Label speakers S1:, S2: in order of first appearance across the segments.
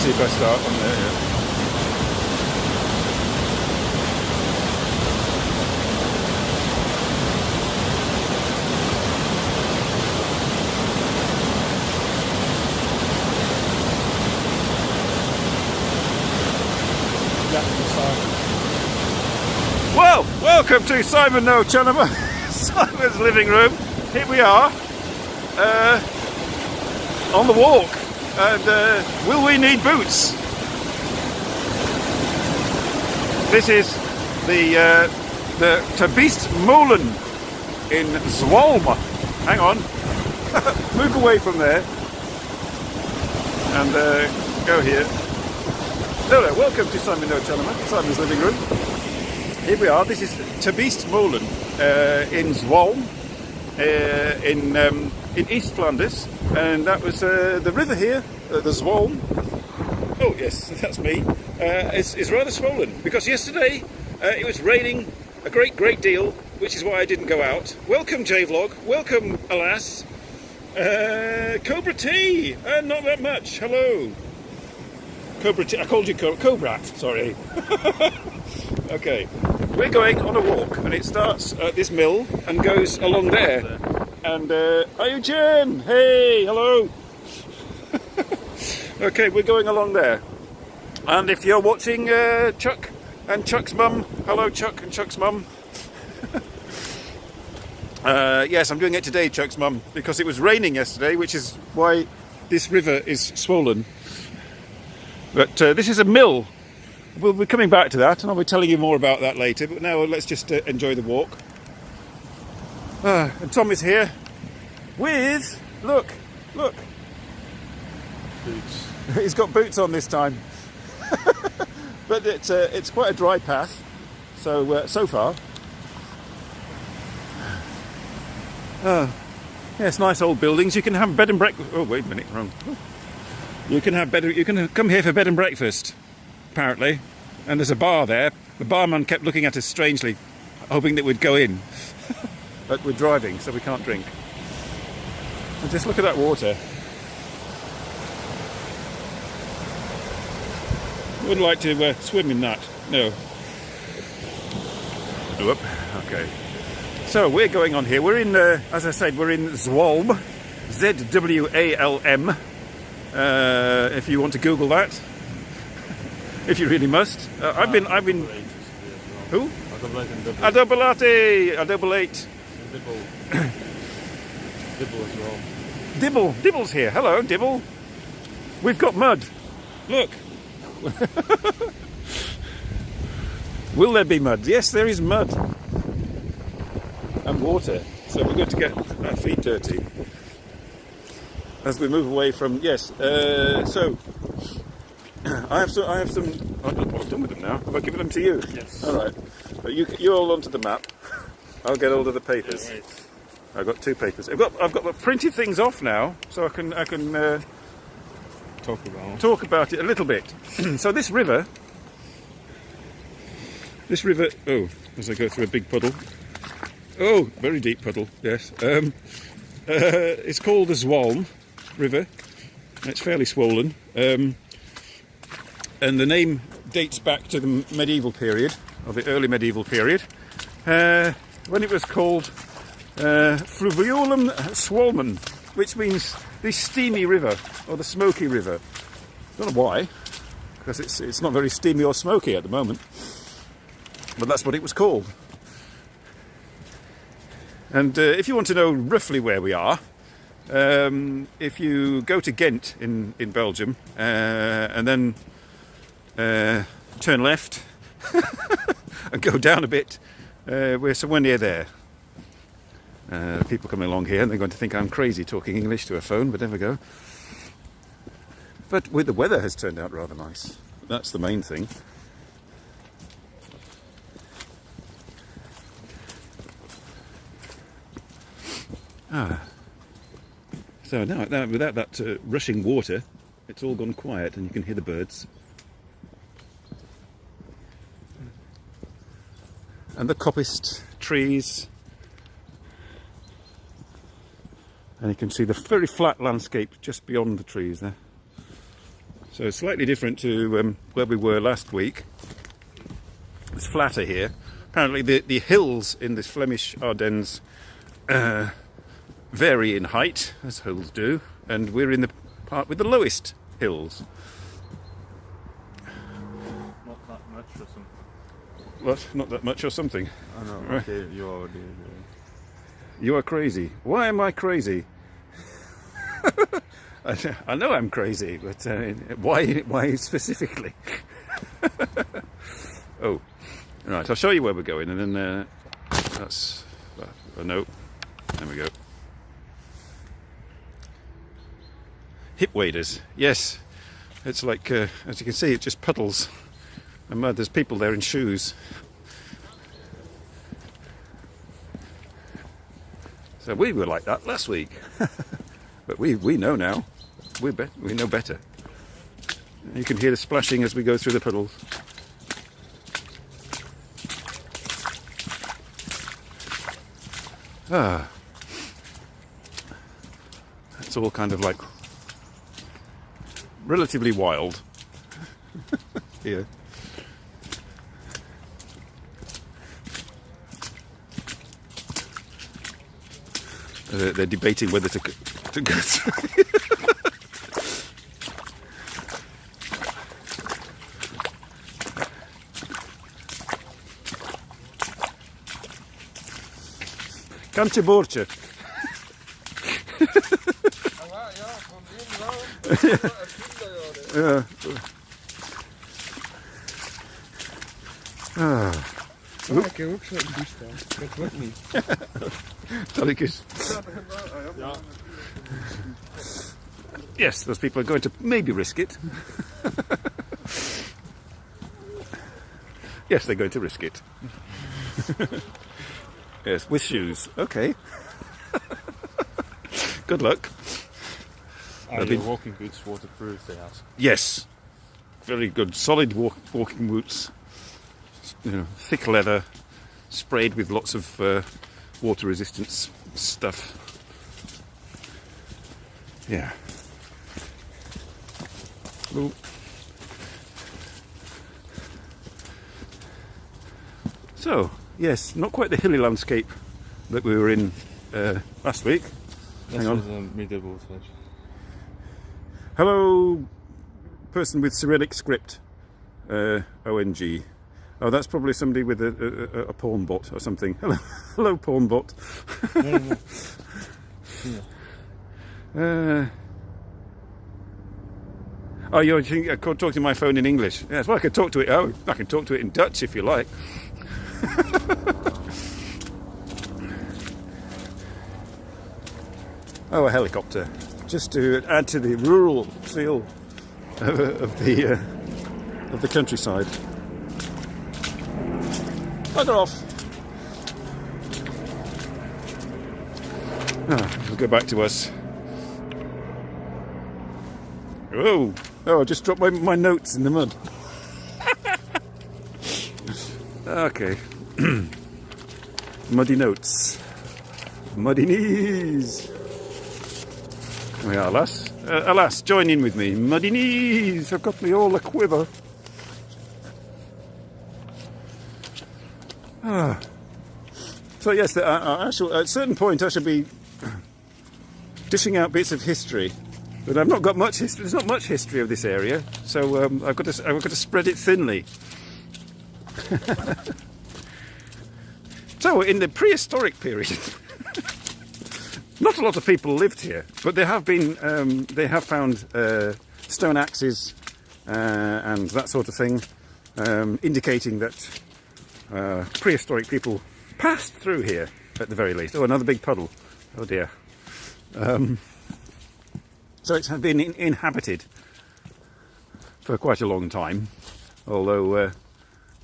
S1: see if I start on there. Yeah. Well, welcome to Simon NoChanoMa, Simon's living room. Here we are, on the walk, and will we need boots? This is the Molen in Zwolm. Hang on, move away from there, and go here. Hello, welcome to Simon NoChanoMa, Simon's living room. Here we are. This is Molen in Zwolm, in East Flanders, and that was the river here, the Zwolm. Oh yes, that's me. Is rather swollen because yesterday it was raining a great deal, which is why I didn't go out. Welcome J-Vlog. Welcome, alas. Cobra T. Not that much. Hello. Cobra T. I called you Cobrat. Sorry. Okay, we're going on a walk, and it starts at this mill and goes along there. And Eugen, hey, hello. Okay, we're going along there. And if you're watching Chuck and Chuck's mum, hello Chuck and Chuck's mum. Yes, I'm doing it today, Chuck's mum, because it was raining yesterday, which is why this river is swollen. But this is a mill. We'll be coming back to that, and I'll be telling you more about that later. But now let's just enjoy the walk. And Tom is here with, look,
S2: boots.
S1: He's got boots on this time. But it's quite a dry path, so far. Yes, nice old buildings. You can have bed and breakfast. Oh, wait a minute, wrong. You can have you can come here for bed and breakfast, apparently. And there's a bar there. The barman kept looking at us strangely, hoping that we'd go in. But we're driving, so we can't drink. And just look at that water. Wouldn't like to swim in that. No. Whoop. Okay. So we're going on here. We're in, as I said, we're in Zwolm. Z-W-A-L-M. If you want to Google that, if you really must. I've been. Who? A double eight.
S2: Dibble. Dibble as well.
S1: Dibble's here. Hello, Dibble. We've got mud. Look. Will there be mud? Yes, there is mud and water. So we're going to get our feet dirty as we move away from. Yes. So I have some. I'm done with them now. I'll give them to you.
S2: Yes.
S1: All right. But you hold on to the map. I'll get hold of the papers.
S2: Right.
S1: I've got two papers. I've got printed things off now, so I can talk about it a little bit. So this river. Oh, as I go through a big puddle. Oh, very deep puddle. Yes. It's called the Zwolm River. It's fairly swollen. And the name dates back to the medieval period, or the early medieval period, when it was called Fluviolum Swolmen, which means the steamy river, or the smoky river. I don't know why, because it's not very steamy or smoky at the moment, but that's what it was called. And if you want to know roughly where we are, if you go to Ghent in Belgium, and then turn left and go down a bit, we're somewhere near there. People coming along here and they're going to think I'm crazy talking English to a phone, but there we go. But the weather has turned out rather nice. That's the main thing. So now without that rushing water, it's all gone quiet and you can hear the birds. And the coppice trees. And you can see the very flat landscape just beyond the trees there. So slightly different to where we were last week. It's flatter here. Apparently the hills in the Flemish Ardennes vary in height, as hills do, and we're in the part with the lowest hills.
S2: Not that much or something.
S1: What? Not that much or something?
S2: I know,
S1: Right.
S2: okay, you already.
S1: You are crazy. Why am I crazy? I know I'm crazy, but why specifically? Oh, right. I'll show you where we're going, and then that's a note. There we go. Hip waders. Yes, it's like as you can see, it just puddles. And there's people there in shoes. So we were like that last week, but we know now. We know better. You can hear the splashing as we go through the puddles. It's all kind of like relatively wild here. They're debating whether to go through. Kantje boordje. Ja.
S3: Ja, ik heb ook zo'n toestel. Dat wordt niet.
S1: Zal ik eens?
S2: Ja.
S1: Yes, those people are going to maybe risk it. Yes, they're going to risk it. Yes, with shoes. Okay. Good luck.
S2: Are your walking boots waterproof, they ask?
S1: Yes, very good, solid walking boots. You know, thick leather, sprayed with lots of water resistance stuff. Yeah. Ooh. So, yes, not quite the hilly landscape that we were in last week.
S2: This
S1: Hang on.
S2: was a medieval sledge.
S1: Hello, person with Cyrillic script, ONG. Oh, that's probably somebody with a porn bot or something. Hello, hello, porn bot. Oh, you're talking to my phone in English? Yes, well, I can talk to it. Oh, I can talk to it in Dutch if you like. Oh, a helicopter, just to add to the rural feel of the countryside. Bugger off. We'll go back to us. Oh, I just dropped my notes in the mud. Okay. Muddy notes. Muddy knees. Oh yeah, alas, join in with me. Muddy knees have got me all a quiver. So yes, at a certain point I should be dishing out bits of history, but I've not got much history. There's not much history of this area, so I've got to spread it thinly. So in the prehistoric period, not a lot of people lived here, but they have found stone axes and that sort of thing, indicating that prehistoric people passed through here at the very least. Oh, another big puddle. Oh dear. So it's been inhabited for quite a long time, although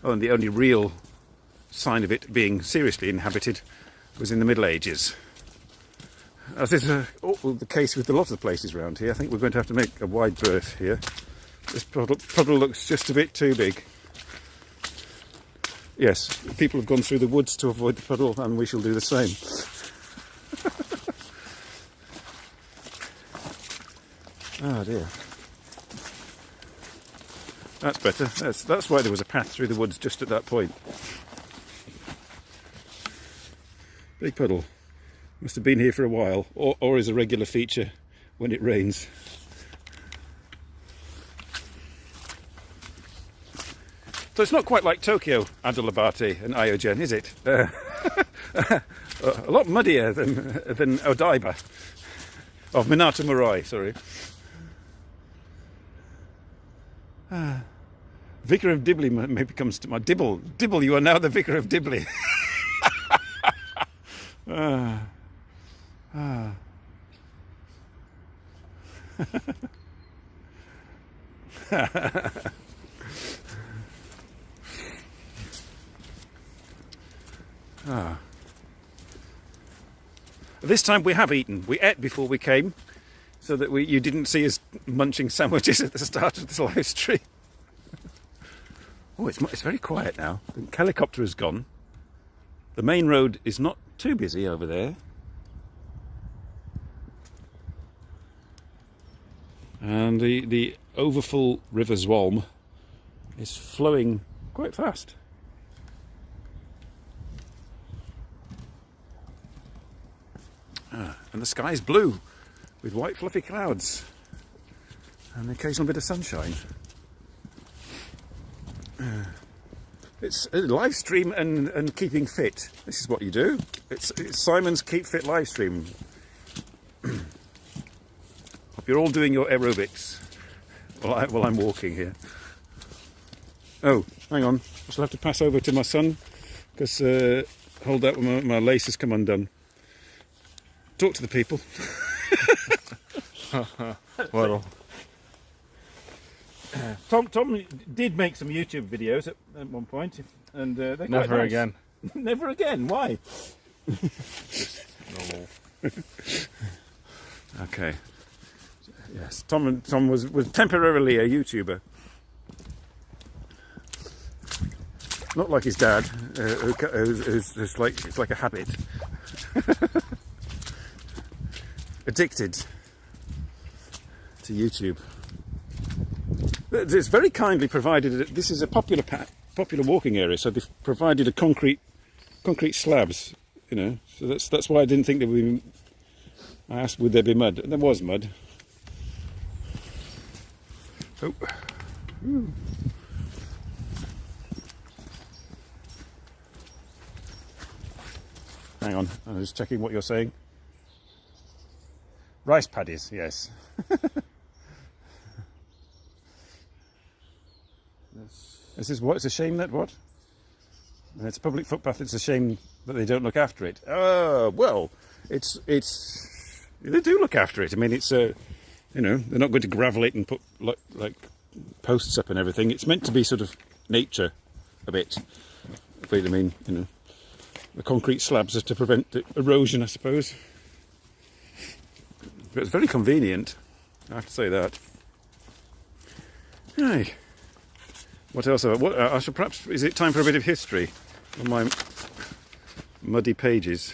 S1: and the only real sign of it being seriously inhabited was in the Middle Ages. As is the case with a lot of places around here, I think we're going to have to make a wide berth here. This puddle looks just a bit too big. Yes, people have gone through the woods to avoid the puddle, and we shall do the same. Oh dear. That's better. That's why there was a path through the woods just at that point. Big puddle. Must have been here for a while, or is a regular feature when it rains. So it's not quite like Tokyo, Adulabate and Iogen, is it? A lot muddier than Odaiba. Of Minato Murai, sorry. Vicar of Dibley maybe comes to my Dibble. Dibble, you are now the Vicar of Dibley. This time we have eaten. We ate before we came, so that you didn't see us munching sandwiches at the start of this live stream. Oh, it's very quiet now. The helicopter is gone. The main road is not too busy over there. And the overfull River Zwalm is flowing quite fast. And the sky is blue with white fluffy clouds and the occasional bit of sunshine. It's a live stream and keeping fit. This is what you do. It's Simon's Keep Fit live stream. Hope you're all doing your aerobics while I'm walking here. Oh, hang on. I shall have to pass over to my son because hold that, my lace has come undone. Talk to the people.
S2: Well,
S1: Tom did make some YouTube videos at one point, and they're quite
S2: never
S1: nice.
S2: again.
S1: Never again. Why?
S2: Normal.
S1: Okay. Yes, Tom was temporarily a YouTuber. Not like his dad, who's like a habit. Addicted to YouTube. It's very kindly provided. This is a popular walking area, so they've provided a concrete slabs. You know, so that's why I didn't think there would be. I asked, would there be mud? And there was mud. Oh. Ooh. Hang on, I'm just checking what you're saying. Rice paddies, yes. This is what? It's a shame that what? It's a public footpath. It's a shame that they don't look after it. Well, it's they do look after it. I mean, it's you know, they're not going to gravel it and put like posts up and everything. It's meant to be sort of nature a bit. But I mean, you know, the concrete slabs are to prevent the erosion, I suppose. But it's very convenient, I have to say that. Hey, what else? I should perhaps. Is it time for a bit of history on my muddy pages?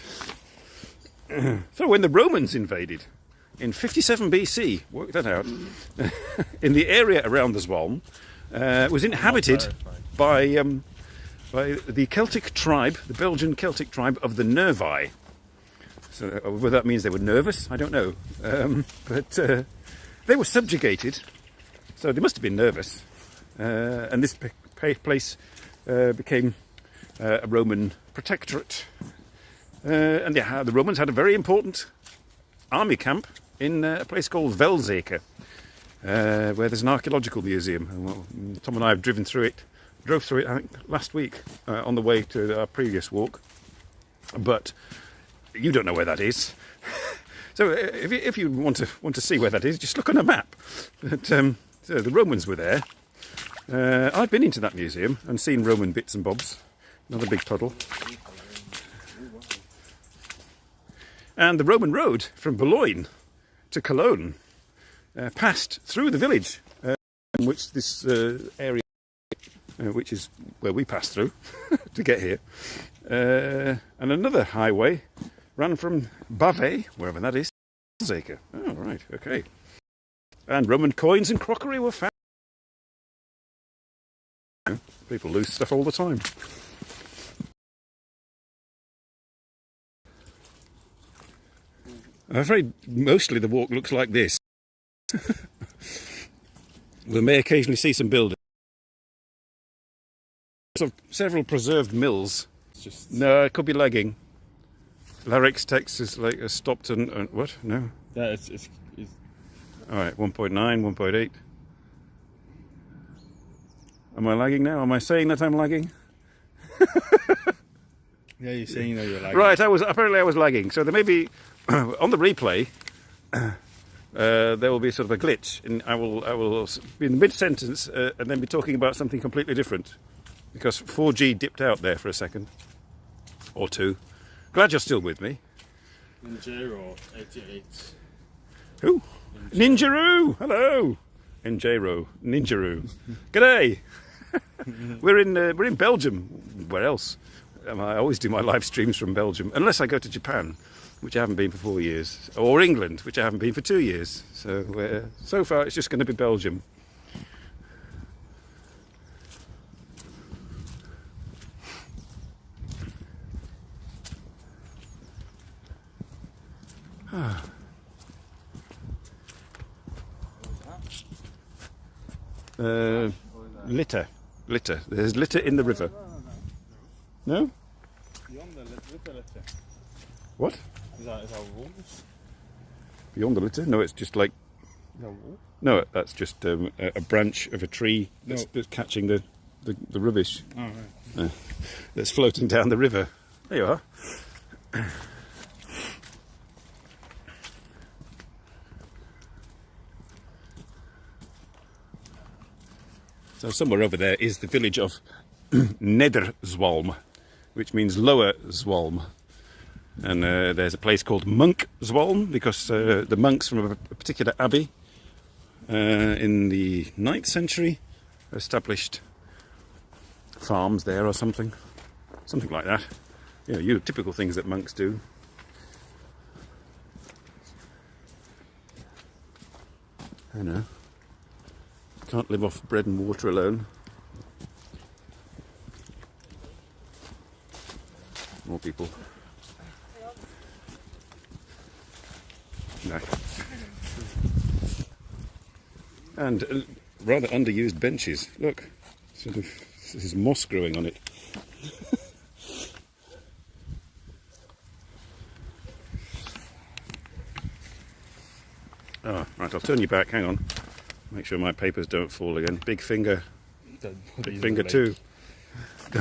S1: So, when the Romans invaded in 57 BC, work that out, in the area around the Zwalm, was inhabited by the Celtic tribe, the Belgian Celtic tribe of the Nervi. So whether that means they were nervous, I don't know. But they were subjugated, so they must have been nervous. And this place became a Roman protectorate. And the Romans had a very important army camp in a place called Velzeke, where there's an archaeological museum. And Tom and I have drove through it, I think, last week on the way to our previous walk. But you don't know where that is. So if you want to see where that is, just look on a map. But, so the Romans were there. I've been into that museum and seen Roman bits and bobs. Another big puddle. And the Roman road from Boulogne to Cologne passed through the village, in which this area, which is where we passed through to get here. And another highway ran from Bavay, wherever that is, to Zeka. Oh, right, okay. And Roman coins and crockery were found. People lose stuff all the time. I'm afraid mostly the walk looks like this. We may occasionally see some buildings. Several preserved mills. No, it could be lagging. Larix text is like a stopped and what? No.
S2: Yeah, it's
S1: All right, 1.9, 1.8. Am I lagging now? Am I saying that I'm lagging?
S2: yeah. You're saying that you're lagging.
S1: Right, I was lagging. So there may be on the replay. There will be sort of a glitch, and I will be in the mid-sentence and then be talking about something completely different, because 4G dipped out there for a second or two. Glad you're still with me.
S2: Ninjaro 88.
S1: Who? Ninjaroo. Hello, Ninjaroo. Ninjaroo. G'day. We're in Belgium. Where else? I always do my live streams from Belgium, unless I go to Japan, which I haven't been for 4 years, or England, which I haven't been for 2 years. So so far it's just going to be Belgium. Litter. There's litter in the river. No?
S2: Beyond the litter.
S1: What?
S2: Is that wolves?
S1: Beyond the litter? No, it's just like...
S2: Is that wolf?
S1: No, that's just a branch of a tree that's catching the rubbish.
S2: Oh, right.
S1: That's floating down the river. There you are. So somewhere over there is the village of Nederzwalm, which means Lower Zwalm. And there's a place called Monk-Zwalm, because the monks from a particular abbey in the 9th century established farms there or something like that. You know, typical things that monks do. I know. Can't live off bread and water alone. More people. No. And rather underused benches. Look, sort of, there's moss growing on it. Oh, right, I'll turn you back. Hang on. Make sure my papers don't fall again. Big finger. Big finger too.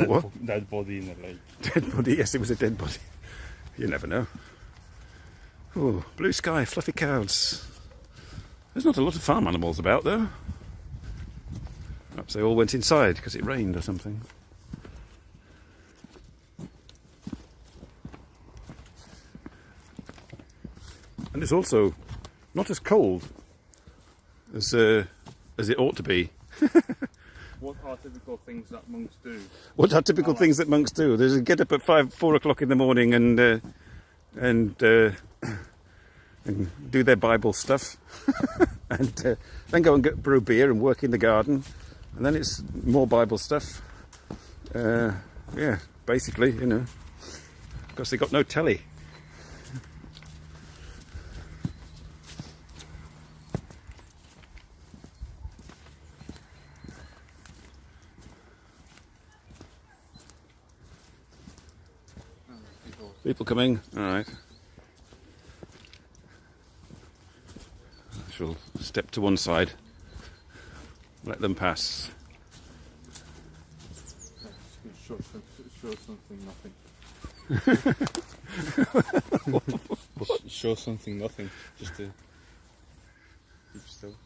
S1: What?
S2: Dead body in the lake.
S1: Dead body, yes, it was a dead body. You never know. Oh, blue sky, fluffy clouds. There's not a lot of farm animals about though. Perhaps they all went inside because it rained or something. And it's also not as cold as it ought to be.
S2: What are typical things that monks do?
S1: What are typical things that monks do? There's a get up at 4 o'clock in the morning and do their Bible stuff, and then go and brew beer and work in the garden, and then it's more Bible stuff. Yeah, basically, you know, because they got no telly. People coming, all right. I shall step to one side, let them pass.
S2: Show something, nothing. Show something, nothing. Just to keep still.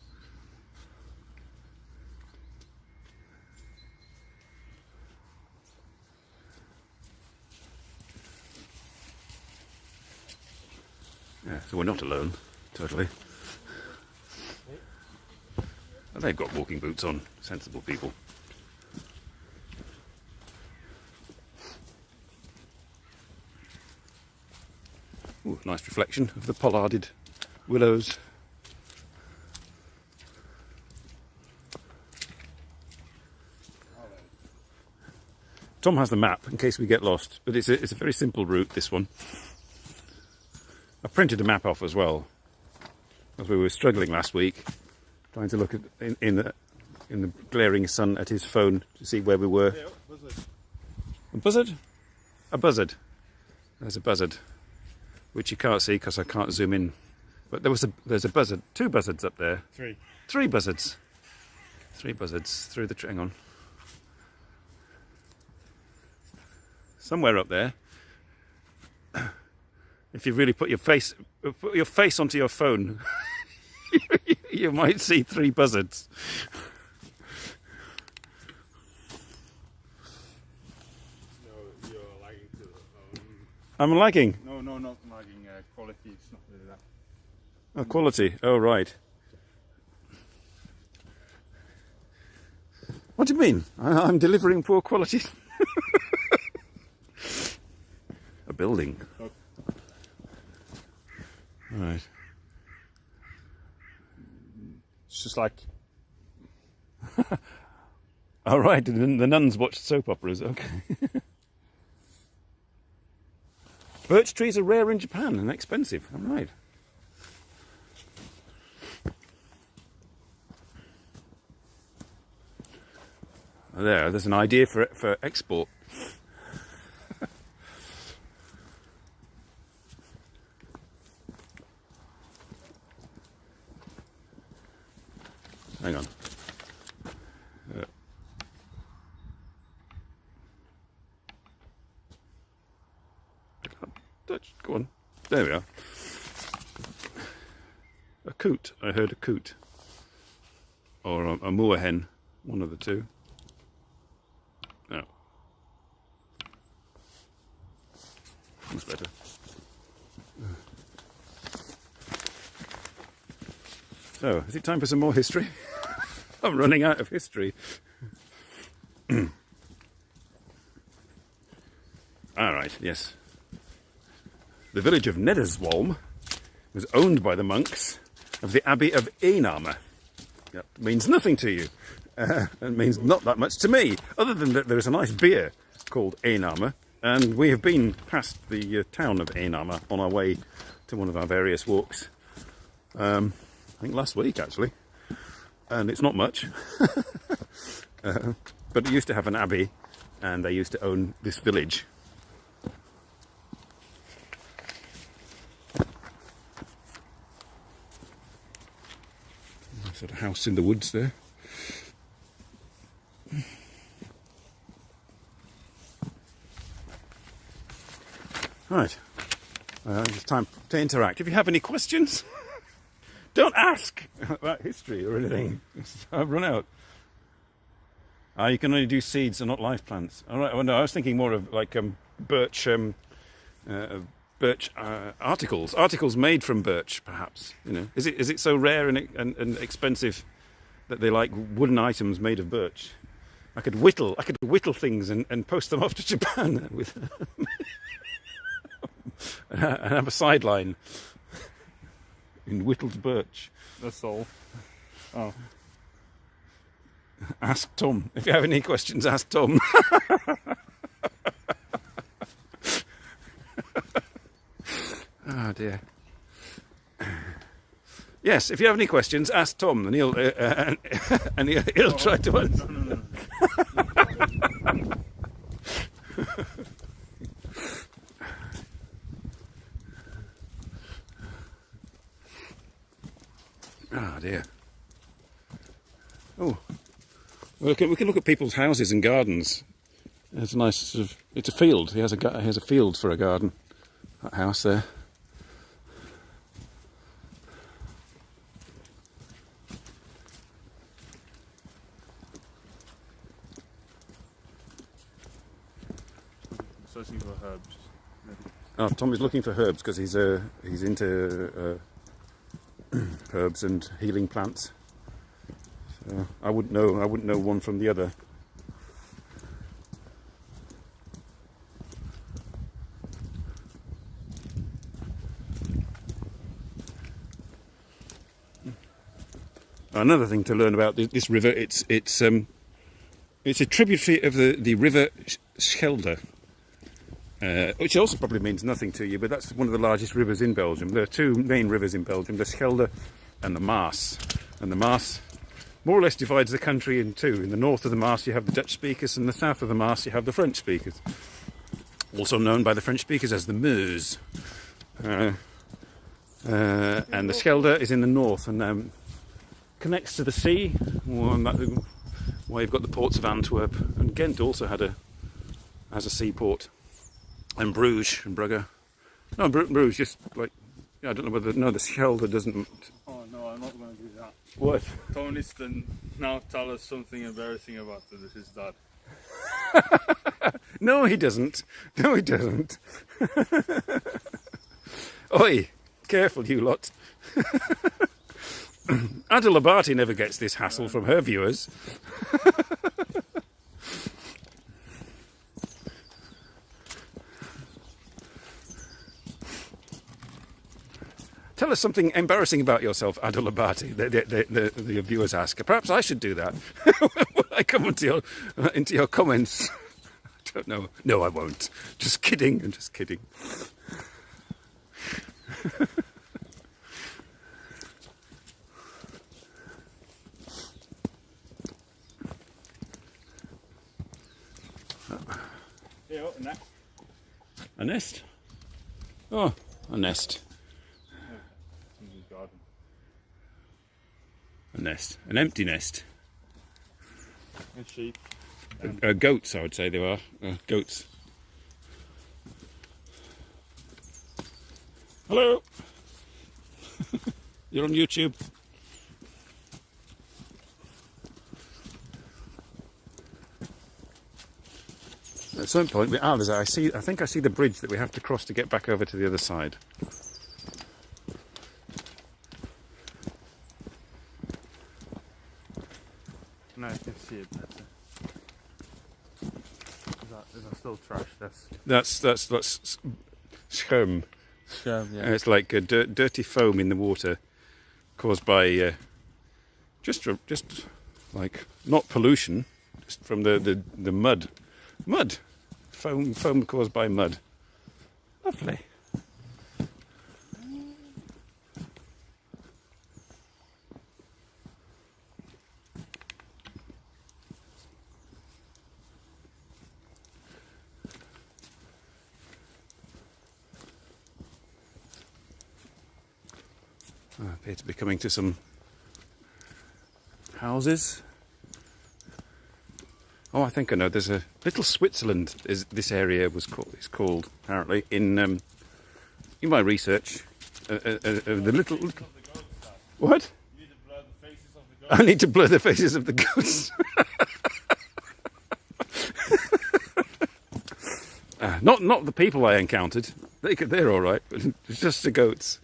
S1: Yeah, so we're not alone, totally. And they've got walking boots on, sensible people. Ooh, nice reflection of the pollarded willows. Tom has the map in case we get lost, but it's a very simple route, this one. I printed a map off as well, as we were struggling last week, trying to look at in the glaring sun at his phone to see where we were. A buzzard? A buzzard. There's a buzzard, which you can't see because I can't zoom in. But there's a buzzard, 2 buzzards up there. 3 buzzards. 3 buzzards through the hang on. Somewhere up there. If you really put your face onto your phone, you might see 3 buzzards.
S2: No, you're lagging to
S1: I'm lagging.
S2: No, not lagging. Quality is not really that.
S1: Oh, quality. Oh, right. What do you mean? I'm delivering poor quality. A building.
S2: Okay.
S1: Right.
S2: It's just like
S1: All right. The nuns watched soap operas. Okay. Birch trees are rare in Japan and expensive. All right. There's an idea for export. Hang on. Go on. There we are. A coot. I heard a coot. Or a moorhen. One of the two. No. That's better. So, is it time for some more history? I'm running out of history. All right, yes. The village of Nederswolm was owned by the monks of the Abbey of NoChanoMa. That means nothing to you. It means not that much to me, other than that there is a nice beer called NoChanoMa, and we have been past the town of NoChanoMa on our way to one of our various walks. I think last week, actually. And it's not much. But it used to have an abbey, and they used to own this village. Sort of house in the woods there. Right. It's time to interact. If you have any questions, don't ask about history or anything. I've run out. You can only do seeds and not live plants. All right. Well, no, I was thinking more of like birch articles made from birch, perhaps. You know, is it so rare and expensive that they like wooden items made of birch? I could whittle things and post them off to Japan with and have a sideline in whittled birch.
S2: that's all. Oh,
S1: Ask Tom. If you have any questions, ask Tom. Oh dear. Yes, if you have any questions, ask Tom, and he'll try to answer.
S2: no.
S1: Oh dear. Oh, well, we can look at people's houses and gardens. It's a nice sort of. It's a field. He has a field for a garden. That house there.
S2: Searching for herbs. Maybe.
S1: Oh, Tom is looking for herbs because he's into herbs and healing plants. So I wouldn't know one from the other. Another thing to learn about this river, it's It's a tributary of the river Schelde, which also probably means nothing to you, but that's one of the largest rivers in Belgium. There are two main rivers in Belgium, the Schelde and the Maas. And the Maas more or less divides the country in two. In the north of the Maas you have the Dutch speakers, and the south of the Maas you have the French speakers. Also known by the French speakers as the Meuse. And the Schelde is in the north and connects to the sea. Why you've got the ports of Antwerp, and Ghent also has a seaport, and Bruges and Brugge. No, Bruges just like, I don't know whether, no, the Schelde doesn't.
S2: Oh no, I'm not going to do that.
S1: What?
S2: Tony's now tell us something embarrassing about his dad.
S1: No, he doesn't. No, he doesn't. Oi, careful you lot. Ada Labati never gets this hassle from her viewers. Tell us something embarrassing about yourself, Ada Labati, the viewers ask. Perhaps I should do that. When I come into your comments. I don't know. No, I won't. Just kidding. I'm just kidding.
S2: Yeah, a nest.
S1: A nest? Oh, a nest.
S2: In his garden.
S1: A nest. An empty nest.
S2: And sheep.
S1: Goats, I would say they are. Goats. Hello! You're on YouTube. At some point, I think I see the bridge that we have to cross to get back over to the other side.
S2: Now I can see it better. Is that still trash?
S1: That's scherm.
S2: Scherm, yeah.
S1: It's like a dirty foam in the water caused by just like not pollution, just from the mud. Mud. Foam caused by mud. Lovely. I appear to be coming to some houses. Oh, I think I know. There's a little Switzerland. This area is called apparently in my research. The little. What?
S2: You need to blur the faces of the goats.
S1: I need to blur the faces of the goats. Not the people I encountered. They're all right, but it's just the goats.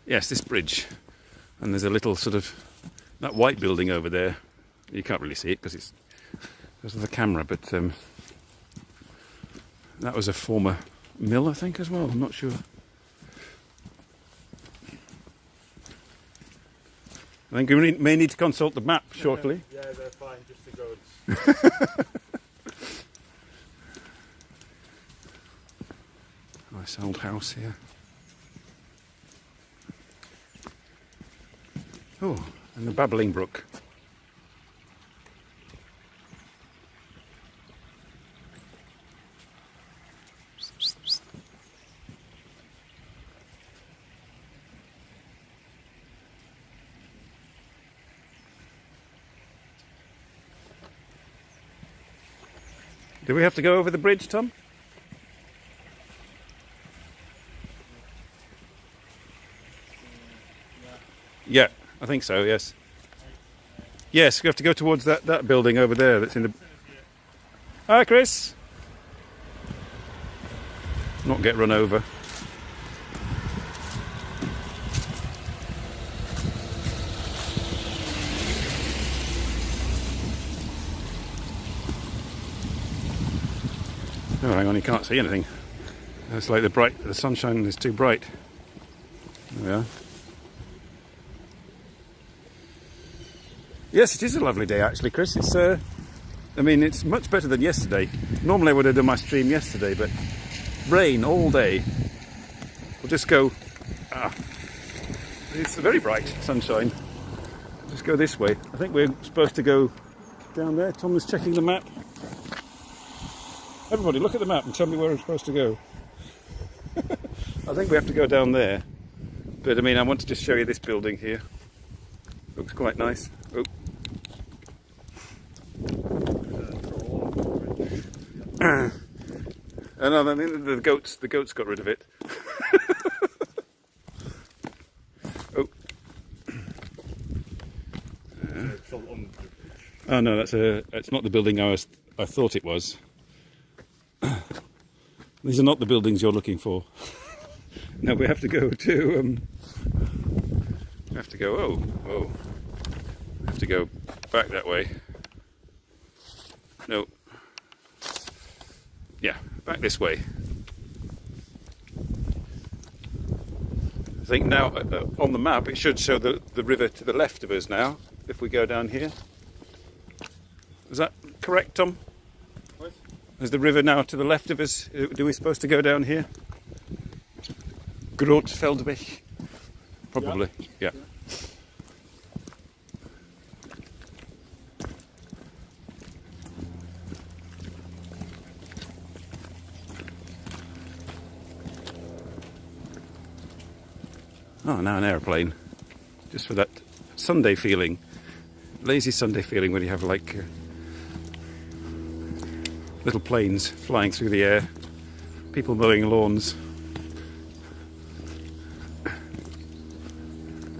S1: Yes, this bridge, and there's a little sort of that white building over there. You can't really see it because of the camera, but that was a former mill, I think, as well. I'm not sure. I think we may need to consult the map shortly.
S2: Yeah, they're fine, just the goats.
S1: Nice old house here. Oh, and the babbling brook. Do we have to go over the bridge, Tom? Yeah, I think so, yes. Yes, we have to go towards that building over there that's in the... Hi, Chris! Not get run over. Oh, hang on, you can't see anything. It's like the sunshine is too bright. There we are. Yes, it is a lovely day actually, Chris. It's I mean, it's much better than yesterday. Normally I would have done my stream yesterday, but rain all day. We'll just go... it's very bright sunshine. Just go this way. I think we're supposed to go down there. Tom is checking the map. Everybody, look at the map and tell me where we're supposed to go. I think we have to go down there. But I mean, I want to just show you this building here. Looks quite nice. Oh. And I mean, the goats got rid of it. Oh. Oh no, it's not the building I thought it was. These are not the buildings you're looking for. No, we have to go to we have to go we have to go back that way. No. Yeah, back this way. I think now on the map it should show the river to the left of us now, if we go down here. Is that correct, Tom?
S2: What?
S1: Is the river now to the left of us? Do we supposed to go down here? Grootveldweg? Probably, yeah. Oh, now an aeroplane. Just for that Sunday feeling. Lazy Sunday feeling when you have like little planes flying through the air. People mowing lawns.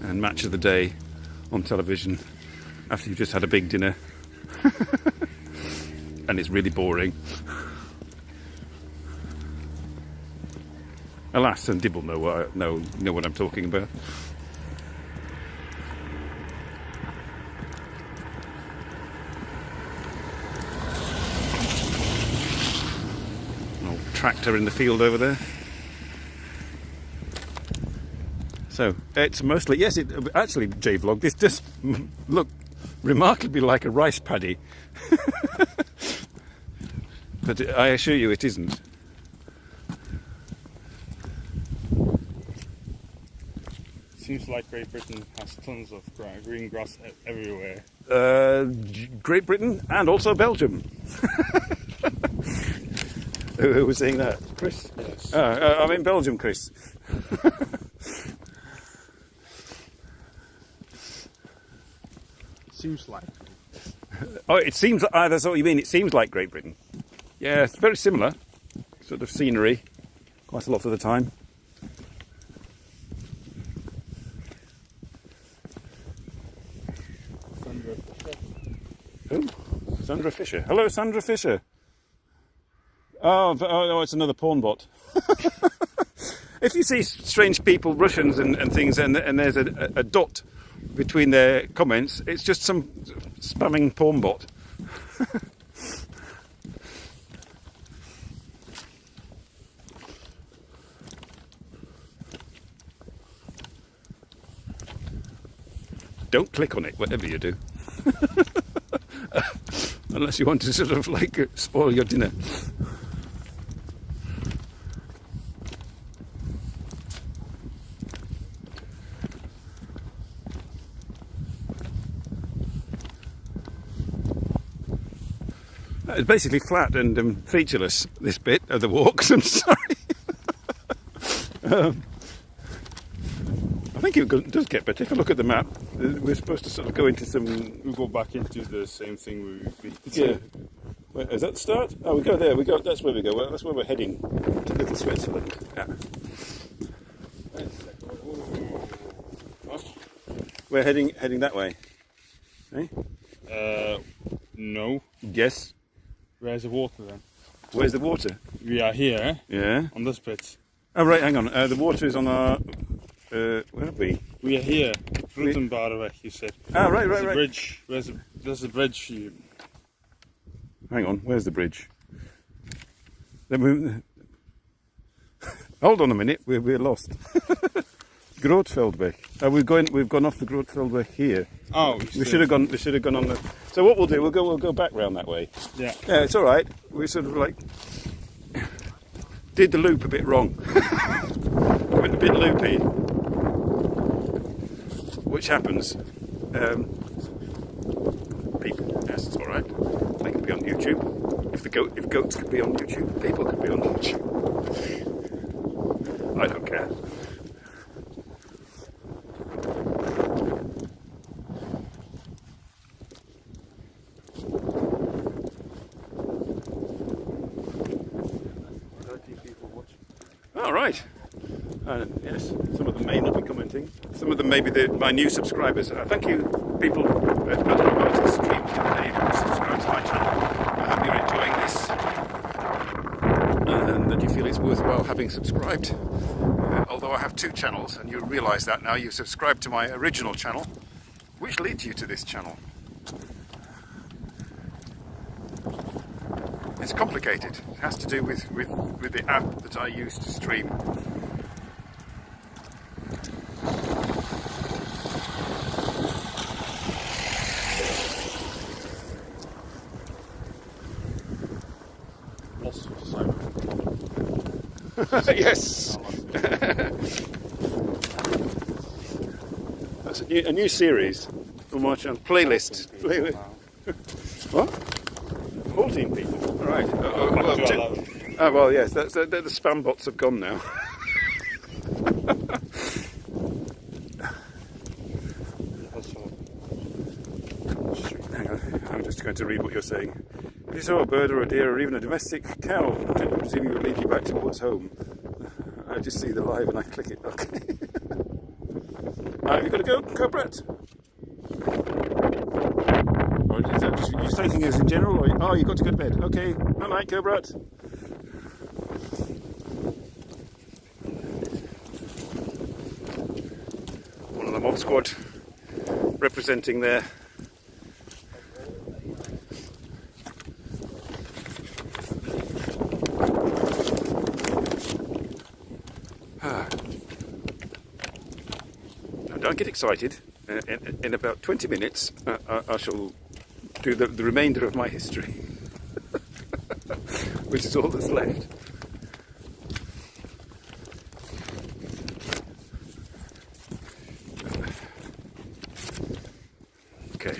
S1: And match of the day on television after you've just had a big dinner. And it's really boring. Alas, and Dib will know what I'm talking about. An old tractor in the field over there. So it's mostly, yes, it actually, J-Vlog, this just look remarkably like a rice paddy. But I assure you it isn't.
S2: Seems like Great Britain has tons of green grass everywhere.
S1: Great Britain and also Belgium. Who was saying that? Chris?
S2: Yes.
S1: I'm in Belgium, Chris.
S2: Seems like.
S1: Oh, it seems, that's what you mean, it seems like Great Britain. Yeah, it's very similar sort of scenery, quite a lot of the time. Who? Sandra Fisher. Hello, Sandra Fisher. Oh, it's another porn bot. If you see strange people, Russians and things, and there's a dot between their comments, it's just some spamming porn bot. Don't click on it, whatever you do. Unless you want to sort of like spoil your dinner. It's basically flat and featureless, this bit of the walks, I'm sorry. I think it does get better. If you look at the map, we're supposed to sort of go into some...
S2: We'll go back into the same thing we
S1: Yeah. Wait, is that the start? Oh, we go there. That's where we go. Well, that's where we're heading. To Little Switzerland. Yeah. We're heading that way. Eh?
S2: No.
S1: Yes.
S2: Where's the water then?
S1: Where's the water?
S2: We are here.
S1: Yeah.
S2: On this bit.
S1: Oh, right, hang on. The water is on our... where are we?
S2: We are here. Rutenbadenweg, you said.
S1: Oh, right.
S2: There's a bridge. There's a bridge.
S1: Hang on, where's the bridge? Hold on a minute, we're lost. Grootveldweg. We've gone off the Grootveldweg here.
S2: Oh,
S1: We should have gone on the. So what we'll do, we'll go back round that way.
S2: Yeah.
S1: Yeah, it's all right. We sort of like did the loop a bit wrong. Went a bit loopy, which happens. People, yes, it's all right. They can be on YouTube. If goats can be on YouTube, people can be on YouTube. I don't care. All right. Yes, some of them may not be commenting. Some of them may be my new subscribers. Thank you, people that I don't know about the stream today who subscribe to my channel. I hope you're enjoying this and that you feel it's worthwhile having subscribed. Although I have two channels, and you realise that now. You subscribe to my original channel, which leads you to this channel. It's complicated. It has to do with the app that I use to stream. Yes. That's a new series from my channel. Playlist. What? 14 people. All right. Well, yes. The spam bots have gone now. Hang on. I'm just going to read what you're saying. If you saw a bird or a deer or even a domestic cow, I presume you would lead you back towards home. I just see the live and I click it. Okay. Have you got to go, Brett? Or is that just you thanking us in general? Or, oh, you've got to go to bed. Okay. All right, go, Brett. One of the mod squad representing there. Don't get excited. In about 20 minutes, I shall do the remainder of my history, which is all that's left. Okay.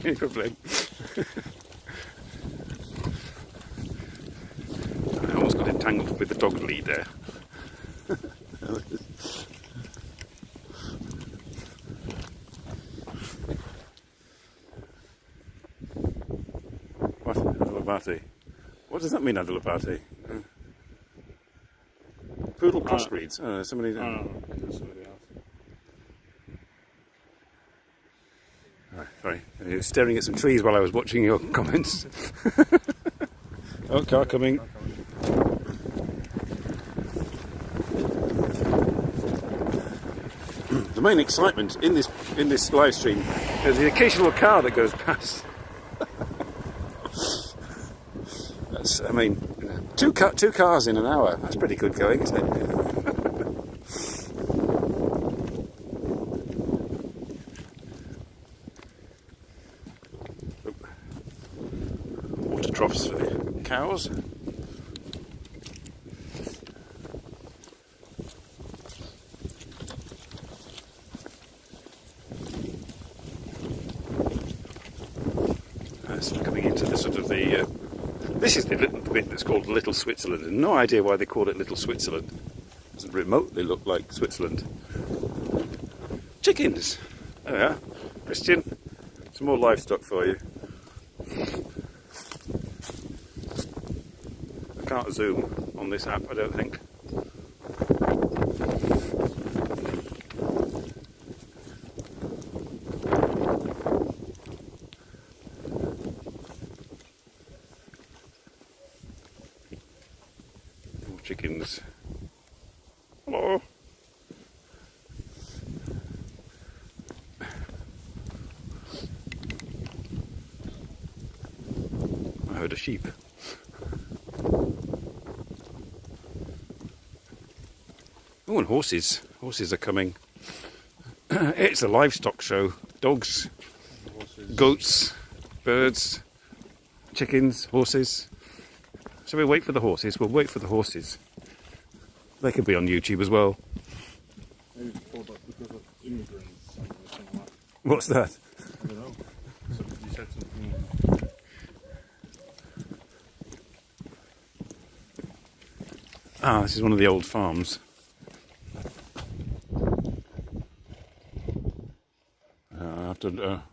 S1: Geen probleem. I almost got entangled with the dog lead there. What? Adelabate? What does that mean, Adelabate? Poodle crossbreeds? Somebody...
S2: No, somebody else.
S1: Sorry, you were staring at some trees while I was watching your comments. Oh, car coming. The main excitement in this live stream is the occasional car that goes past. That's, I mean, two cars in an hour. That's pretty good going, isn't it? Troughs for the cows. So coming into the sort of the this is the little bit that's called Little Switzerland, and no idea why they call it Little Switzerland. It doesn't remotely look like Switzerland. Chickens. There we are. Christian, some more livestock for you. Can't zoom on this app, I don't think. chickens. Hello. I heard a sheep. Oh, and horses. Horses are coming. It's a livestock show. Dogs, goats, birds, chickens, horses. Shall we wait for the horses? We'll wait for the horses. They could be on YouTube as well.
S2: Maybe before that because of immigrants.
S1: What's that?
S2: I don't know. So you said something.
S1: Ah, this is one of the old farms. I have to, not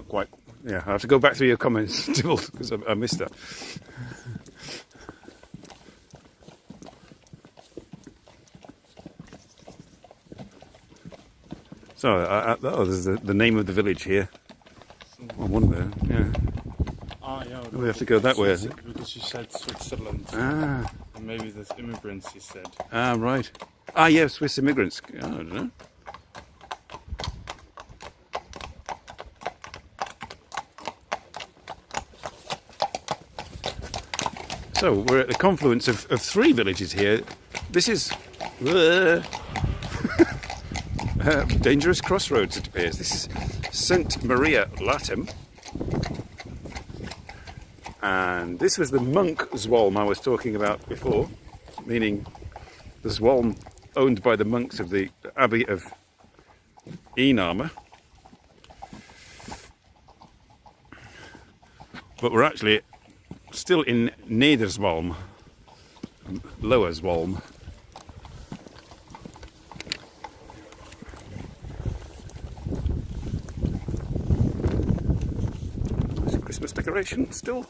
S1: quite, yeah, I have to go back through your comments still, because I missed that. So, oh, there's the name of the village here. I wonder, yeah.
S2: Ah, yeah.
S1: We have to go that way, I think.
S2: Because you said Switzerland.
S1: Ah.
S2: And maybe there's immigrants, you said.
S1: Ah, right. Ah, yeah, Swiss immigrants. I don't know. So, we're at the confluence of three villages here. This is dangerous crossroads, it appears. This is St. Maria Latem. And this was the monk Zwalm I was talking about before, meaning the Zwalm owned by the monks of the Abbey of NoChanoMa. But we're actually still in Nederzwalm, Lower Zwalm. Nice Christmas decoration still.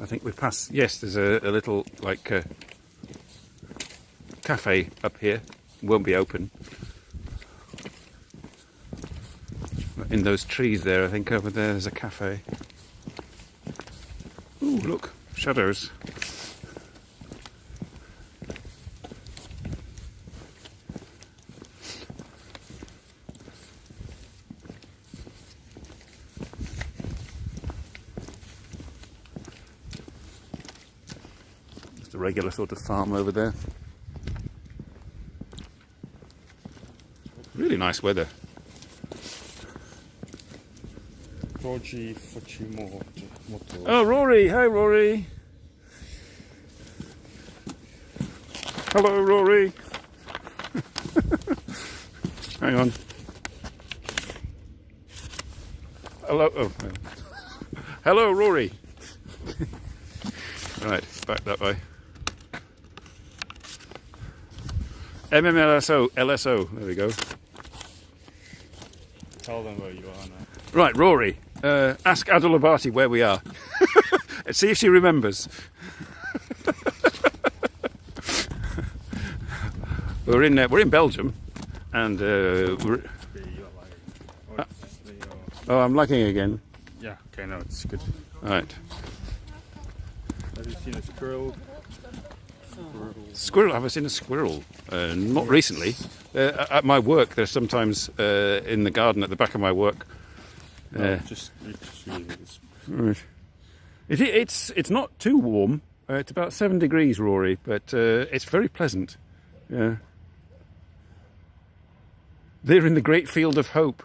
S1: I think we passed, yes, there's a little, like, cafe up here. Won't be open. In those trees there, I think over there, there's a cafe. Ooh, look, shadows. Just a regular sort of farm over there. Really nice weather.
S2: Roji Fuchimo.
S1: Oh, Rory! Hi, Rory! Hello, Rory! Hang on. Hello. Oh. Hello, Rory! Right, back that way. MMLSO, LSO. There we go.
S2: Tell them where you are now.
S1: Right, Rory. Ask Adulabati where we are. See if she remembers. We're in Belgium, and we're. Oh, I'm lagging again.
S2: Yeah. Okay. No, it's good.
S1: All right.
S2: Have you seen a squirrel?
S1: Squirrel. Have I seen a squirrel? Not recently. At my work, there's sometimes in the garden at the back of my work.
S2: No, just really
S1: Right. It's not too warm. It's about 7 degrees, Rory, but it's very pleasant. Yeah. They're in the great field of hope.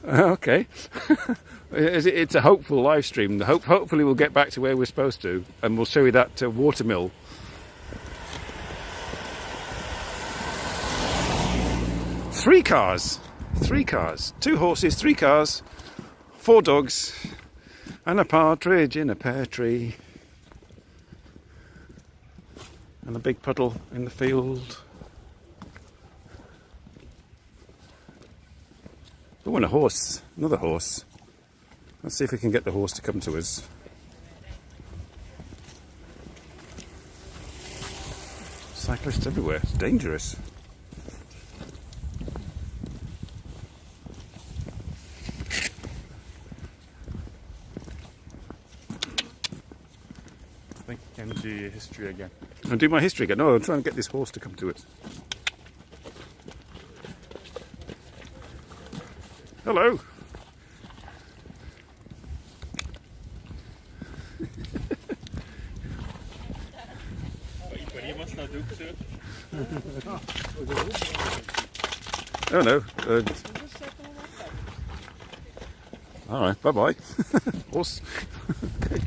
S1: Okay. It's a hopeful live stream. Hopefully we'll get back to where we're supposed to, and we'll show you that watermill. Three cars. 2 horses, 3 cars, 4 dogs, and a partridge in a pear tree. And a big puddle in the field. Oh, and a horse. Another horse. Let's see if we can get the horse to come to us. Cyclists everywhere. It's dangerous.
S2: I think you can do your history again.
S1: I'll do my history again. No, I'm trying to get this horse to come to us. Hello.
S2: But you must not do it.
S1: Oh no. All right. Bye bye. Horse. Okay.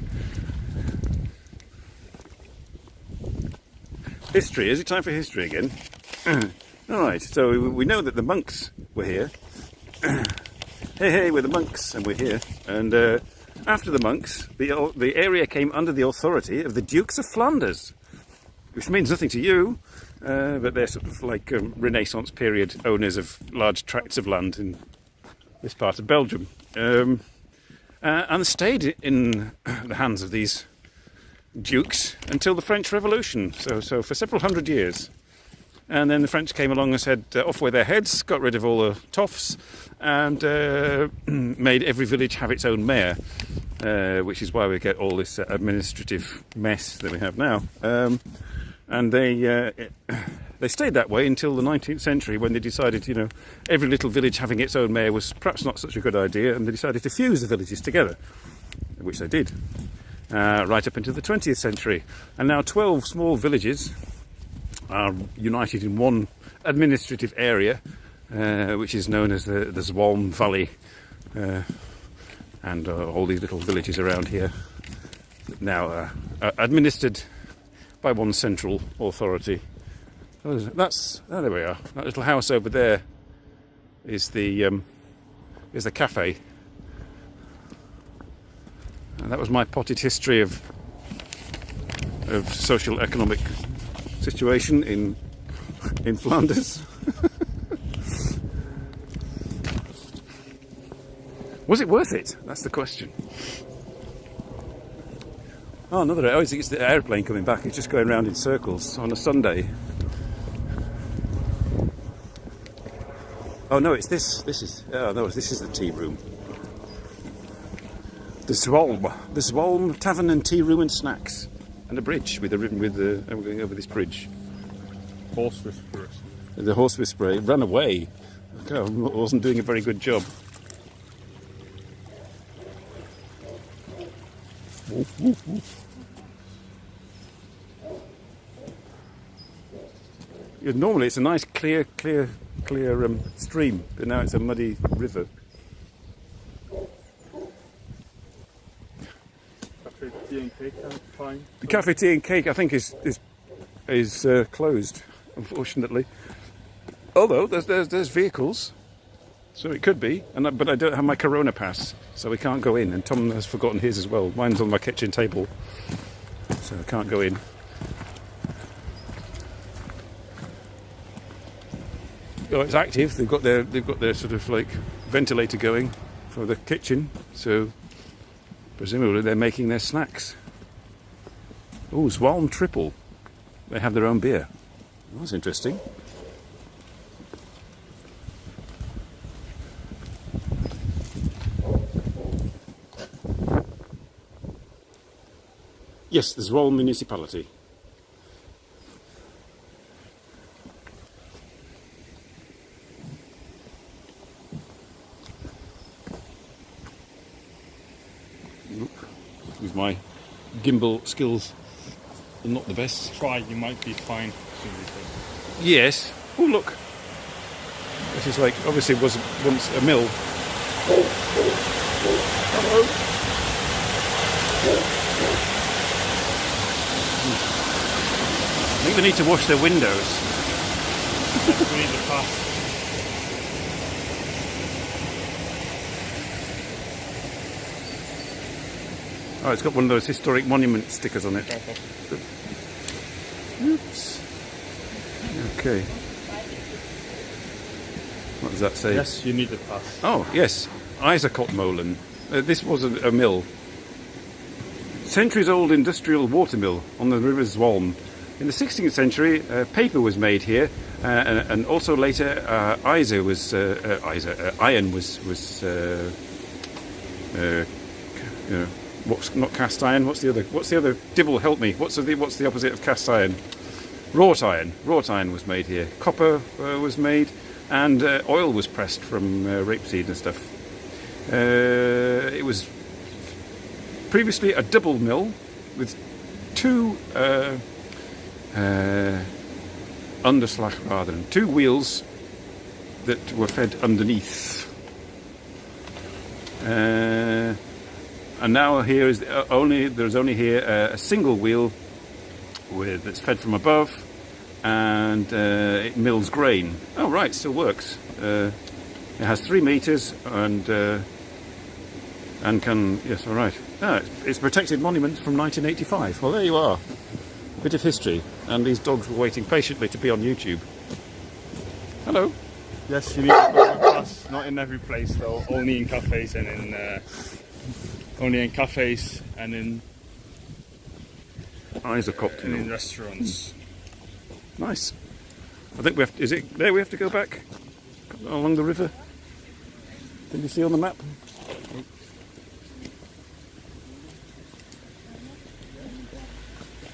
S1: History. Is it time for history again? All right. So we know that the monks were here. Hey, we're the monks, and we're here. And after the monks, the area came under the authority of the Dukes of Flanders, which means nothing to you, but they're sort of like Renaissance period owners of large tracts of land in this part of Belgium, and stayed in the hands of these dukes until the French Revolution. So for several hundred years. And then the French came along and said, off with their heads, got rid of all the toffs, and made every village have its own mayor, which is why we get all this administrative mess that we have now. And they stayed that way until the 19th century, when they decided, you know, every little village having its own mayor was perhaps not such a good idea, and they decided to fuse the villages together, which they did, right up into the 20th century. And now 12 small villages are united in one administrative area, which is known as the Zwalm Valley, and all these little villages around here now are administered by one central authority. Oh, there we are. That little house over there is the cafe, and that was my potted history of social economic situation in Flanders. Was it worth it? That's the question. Oh, it's the airplane coming back. It's just going round in circles on a Sunday. Oh no, it's this. This is the tea room. The Zwalm Tavern and Tea Room and Snacks. And a bridge and we're going over this bridge.
S2: Horse whisperer.
S1: The horse whisperer ran away. Okay, I wasn't doing a very good job. Normally it's a nice clear stream, but now it's a muddy river.
S2: Tea and cake, fine.
S1: The cafe tea and cake, I think, is closed, unfortunately. Although there's vehicles, so it could be. But I don't have my Corona pass, so we can't go in. And Tom has forgotten his as well. Mine's on my kitchen table, so I can't go in. Oh, it's active. They've got their sort of like ventilator going for the kitchen, so presumably they're making their snacks. Oh, Zwalm Triple. They have their own beer. That's interesting. Yes, the Zwalm municipality. With my gimbal skills, not the best.
S2: Try, you might be fine.
S1: Yes. Oh look, this is like obviously was once a mill. Hello. I think they need to wash their windows.
S2: We need the pass.
S1: Oh, it's got one of those historic monument stickers on it. Oops. Okay. What does that say?
S2: Yes, you need the pass.
S1: Oh, yes. Eiserkotmolen. This was a mill. Centuries-old industrial watermill on the river Zwalm, In the 16th century, paper was made here, and also later iron was what's not cast iron? What's the other? Dibble, help me. What's the opposite of cast iron? Wrought iron. Wrought iron was made here. Copper was made, and oil was pressed from rapeseed and stuff. It was previously a double mill with two two wheels that were fed underneath. And now here is there's only here a single wheel that's fed from above, and it mills grain. Oh right, still works. It has 3 meters and can, yes, all right. It's a protected monument from 1985. Well, there you are. A bit of history, and these dogs were waiting patiently to be on YouTube. Hello.
S2: Yes, you need to go across. Not in every place though. Only in cafes and in in restaurants.
S1: Nice. I think we have. Is it there? We have to go back along the river. Can you see on the map?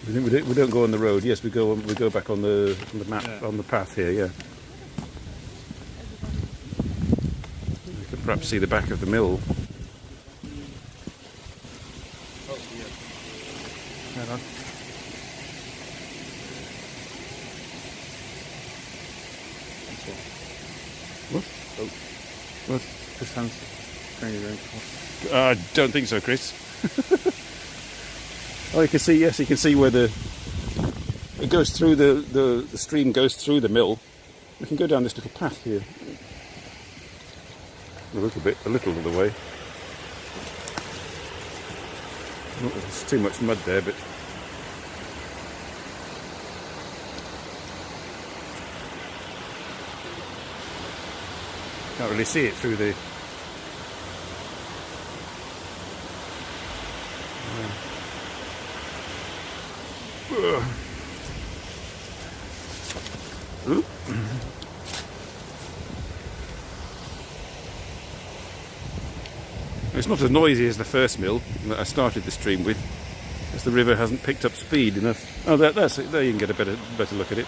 S1: We don't go on the road. Yes, we go back on the map, yeah. On the path here. Yeah. You can perhaps see the back of the mill. What?
S2: Oh. What? This hand's very cool.
S1: I don't think so, Chris. Oh, you can see. Yes, you can see where it goes through the stream goes through the mill. We can go down this little path here. A little of the way. Oh, there's too much mud there, but can't really see it through the. It's not as noisy as the first mill that I started the stream with, as the river hasn't picked up speed enough. Oh, that's it. There you can get a better look at it.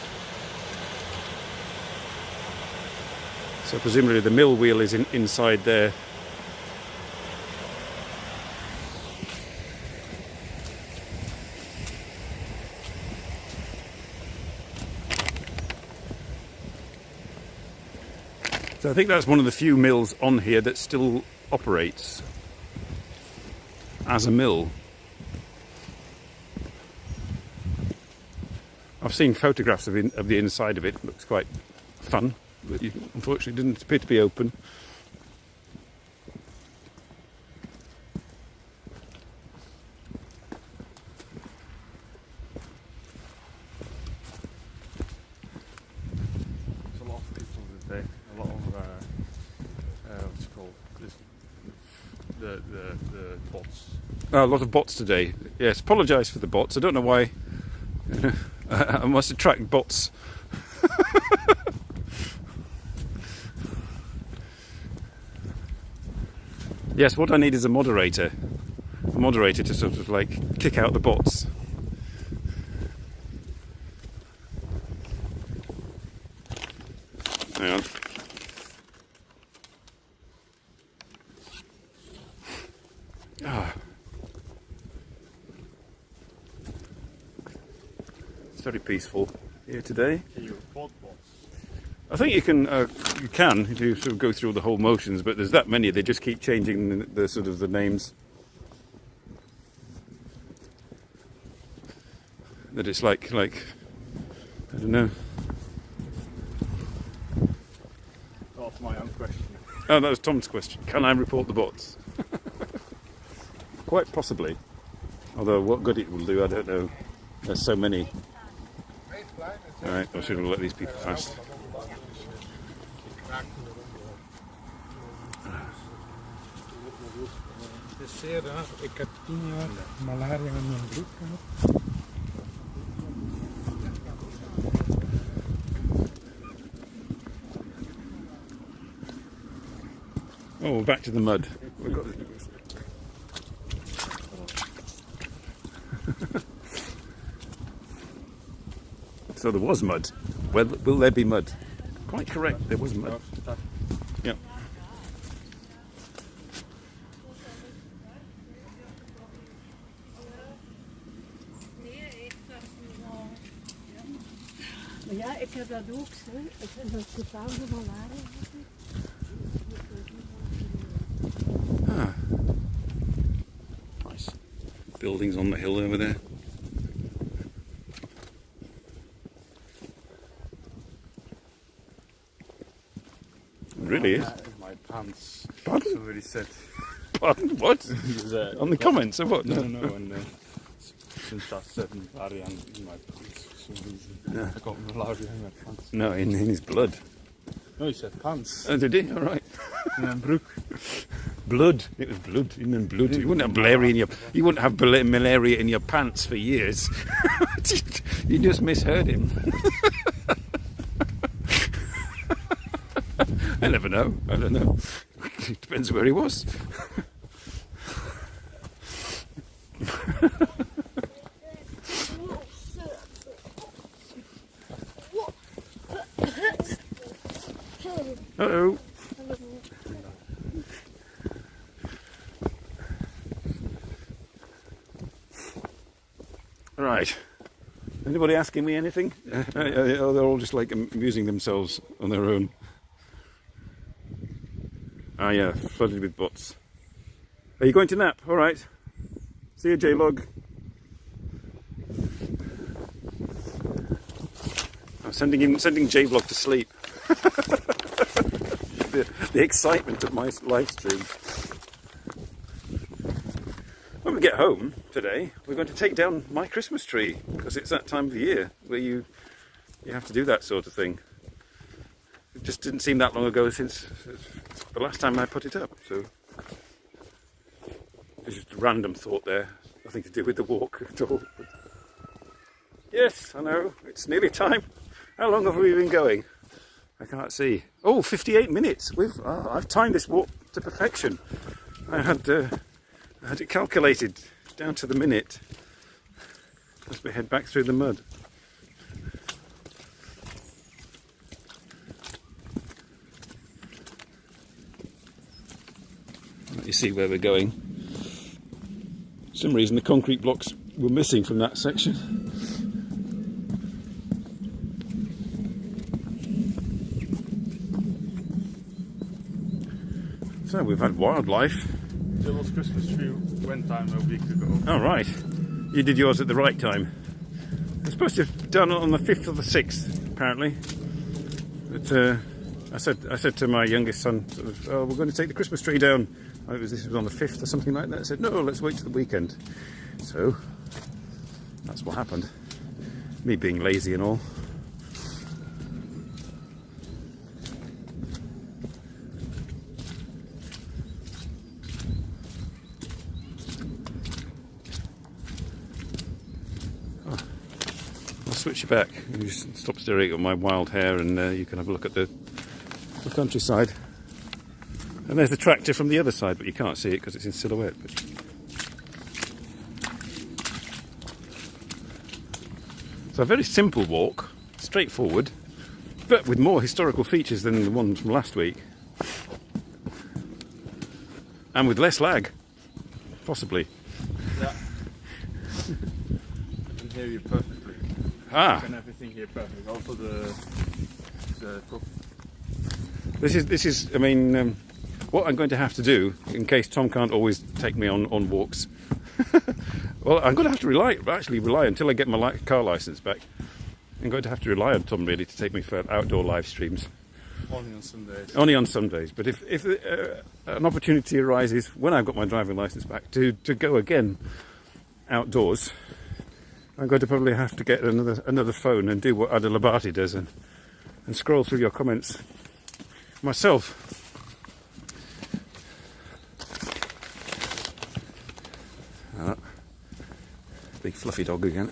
S1: So presumably the mill wheel is inside there. So I think that's one of the few mills on here that still operates as a mill. I've seen photographs of the inside of it. It looks quite fun, but unfortunately it didn't appear to be open.
S2: There's a lot of people today. A lot of what's it called? The bots.
S1: Oh, a lot of bots today. Yes, apologise for the bots. I don't know why. I must attract bots. Yes, what I need is a moderator. A moderator to sort of like kick out the bots. Hang on. Ah. It's very peaceful here today.
S2: Can you report bots?
S1: I think you can if you sort of go through the whole motions, but there's that many. They just keep changing the sort of the names. That it's like I don't know.
S2: That's my own question.
S1: Oh, that was Tom's question. Can I report the bots? Quite possibly. Although what good it will do, I don't know. There's so many. Alright, I should let these people pass.
S3: Het is zeer raar. Ik heb 10 jaar malaria in mijn bloed gehad.
S1: Oh, we're back to the mud. We've got So there was mud. Will there be mud? Quite correct, there was mud. Yeah.
S4: Ja, ik heb dat ook zo. Ik vind dat totaal van waar.
S1: Ah. Nice. Buildings on the hill over there. It really is.
S2: My pants.
S1: Pardon?
S2: Somebody said.
S1: Pardon? What? On the comments or what?
S2: No, and since that certain variant in my pants for some reason.
S1: Yeah.
S2: I got Malaria in my pants.
S1: No, in his blood.
S2: No, he said pants.
S1: Oh, did he? All right.
S2: And then broek.
S1: Blood. It was blood. You meant blood. You wouldn't have malaria in your. You wouldn't have malaria in your pants for years. You just misheard him. I never know. I don't know. It depends where he was. Uh-oh. Right. Anybody asking me anything? They're all just like amusing themselves on their own. Ah, yeah, flooded with bots. Are you going to nap? All right. See you, J-Log. I'm sending J-Vlog to sleep. the excitement of my live stream. When we get home today, we're going to take down my Christmas tree because it's that time of year where you have to do that sort of thing. It just didn't seem that long ago since the last time I put it up, so it's just a random thought there, nothing to do with the walk at all. Yes, I know, it's nearly time. How long have we been going? I can't see. Oh, 58 minutes. I've timed this walk to perfection. I had it calculated down to the minute as we head back through the mud. Let you see where we're going. For some reason the concrete blocks were missing from that section. So we've had wildlife.
S2: Dylan's Christmas tree went down a week ago.
S1: Oh right, you did yours at the right time. I'm supposed to have done it on the 5th or the 6th, apparently. But I said to my youngest son, sort of, "Oh, we're going to take the Christmas tree down." This was on the 5th or something like that. I said, "No, let's wait till the weekend." So that's what happened. Me being lazy and all. Switch you back. You just stop staring at my wild hair, and you can have a look at the countryside. And there's the tractor from the other side, but you can't see it because it's in silhouette. But so a very simple walk, straightforward, but with more historical features than the one from last week, and with less lag, possibly.
S2: Yeah. I can hear you perfectly.
S1: Ah.
S2: And everything here perfect. Also the cook.
S1: This is. I mean, what I'm going to have to do in case Tom can't always take me on walks. Well, I'm going to have to rely until I get my car license back. I'm going to have to rely on Tom really to take me for outdoor live streams.
S2: Only on Sundays.
S1: Only on Sundays. But if an opportunity arises when I've got my driving license back to go again outdoors, I'm going to probably have to get another phone and do what Ada Labati does and scroll through your comments myself. Big fluffy dog again.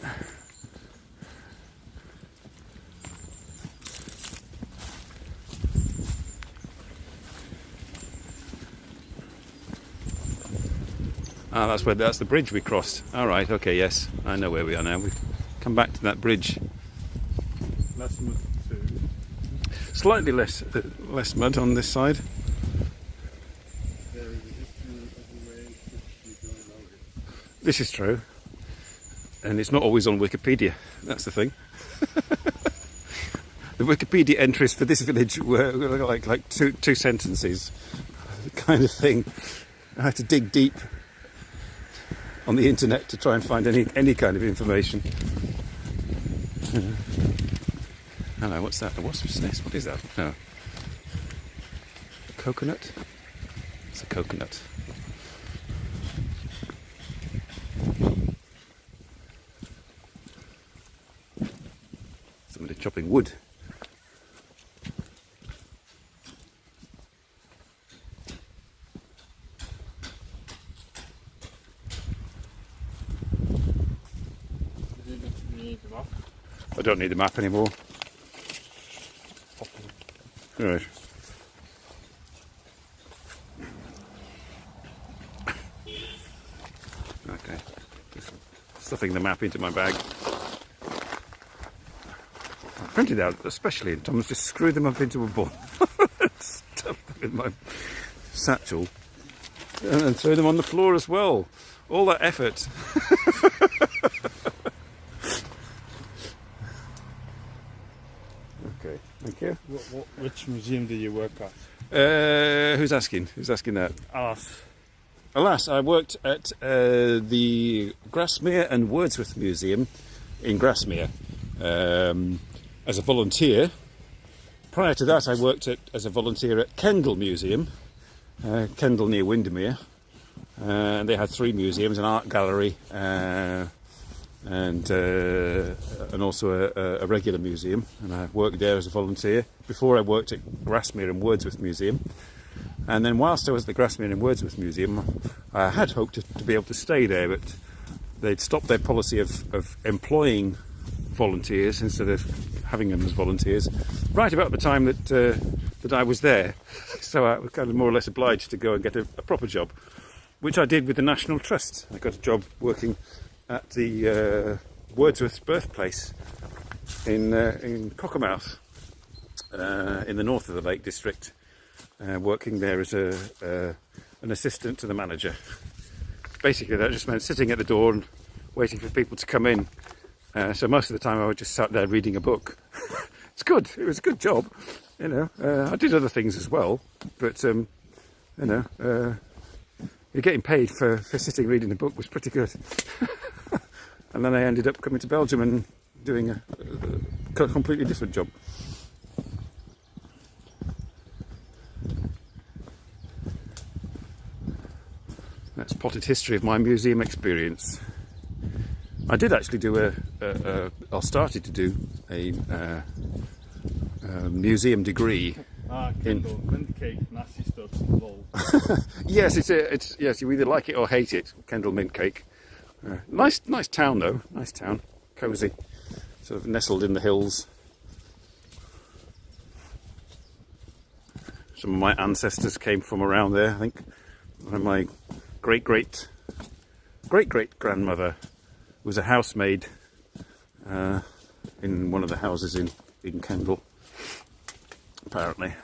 S1: Ah, that's the bridge we crossed. All right, okay, yes, I know where we are now. We've come back to that bridge.
S2: Less mud too.
S1: Slightly less mud on this side.
S2: There is a history of the way which you don't know it.
S1: This is true, and it's not always on Wikipedia. That's the thing. The Wikipedia entries for this village were like two sentences, kind of thing. I had to dig deep on the internet to try and find any kind of information. Hello, what's that? A wasp's nest? What is that? No. A coconut? It's a coconut. Somebody chopping wood. I don't need the map anymore. Right. Okay. Just stuffing the map into my bag. I printed out, especially, and Tom's just screwed them up into a ball. Stuffed them in my satchel. And threw them on the floor as well. All that effort. Okay, thank you.
S2: Which museum do you work at?
S1: Who's asking? Who's asking that?
S2: Us.
S1: Alas, I worked at the Grasmere and Wordsworth Museum in Grasmere as a volunteer. Prior to that, I worked as a volunteer at Kendal Museum, Kendal near Windermere. They had 3 museums, an art gallery, and also a regular museum, and I worked there as a volunteer before I worked at Grasmere and Wordsworth Museum. And then whilst I was at the Grasmere and Wordsworth Museum, I had hoped to be able to stay there, but they'd stopped their policy of employing volunteers instead of having them as volunteers right about the time that I was there. So I was kind of more or less obliged to go and get a proper job, which I did with the National Trust. I got a job working at the Wordsworth's birthplace in Cockermouth, in the north of the Lake District, working there as an assistant to the manager. Basically, that just meant sitting at the door and waiting for people to come in. So most of the time, I was just sat there reading a book. It's good. It was a good job, you know. I did other things as well, but you know, getting paid for sitting reading a book was pretty good. And then I ended up coming to Belgium and doing a completely different job. That's potted history of my museum experience. I did actually do I started to do a museum degree.
S2: Kendal, mint cake, nasty stuff, lol.
S1: Yes, yes. You either like it or hate it. Kendal mint cake. Nice town though. Nice town, cosy, sort of nestled in the hills. Some of my ancestors came from around there. I think one of my great grandmother was a housemaid in one of the houses in Kendal, apparently.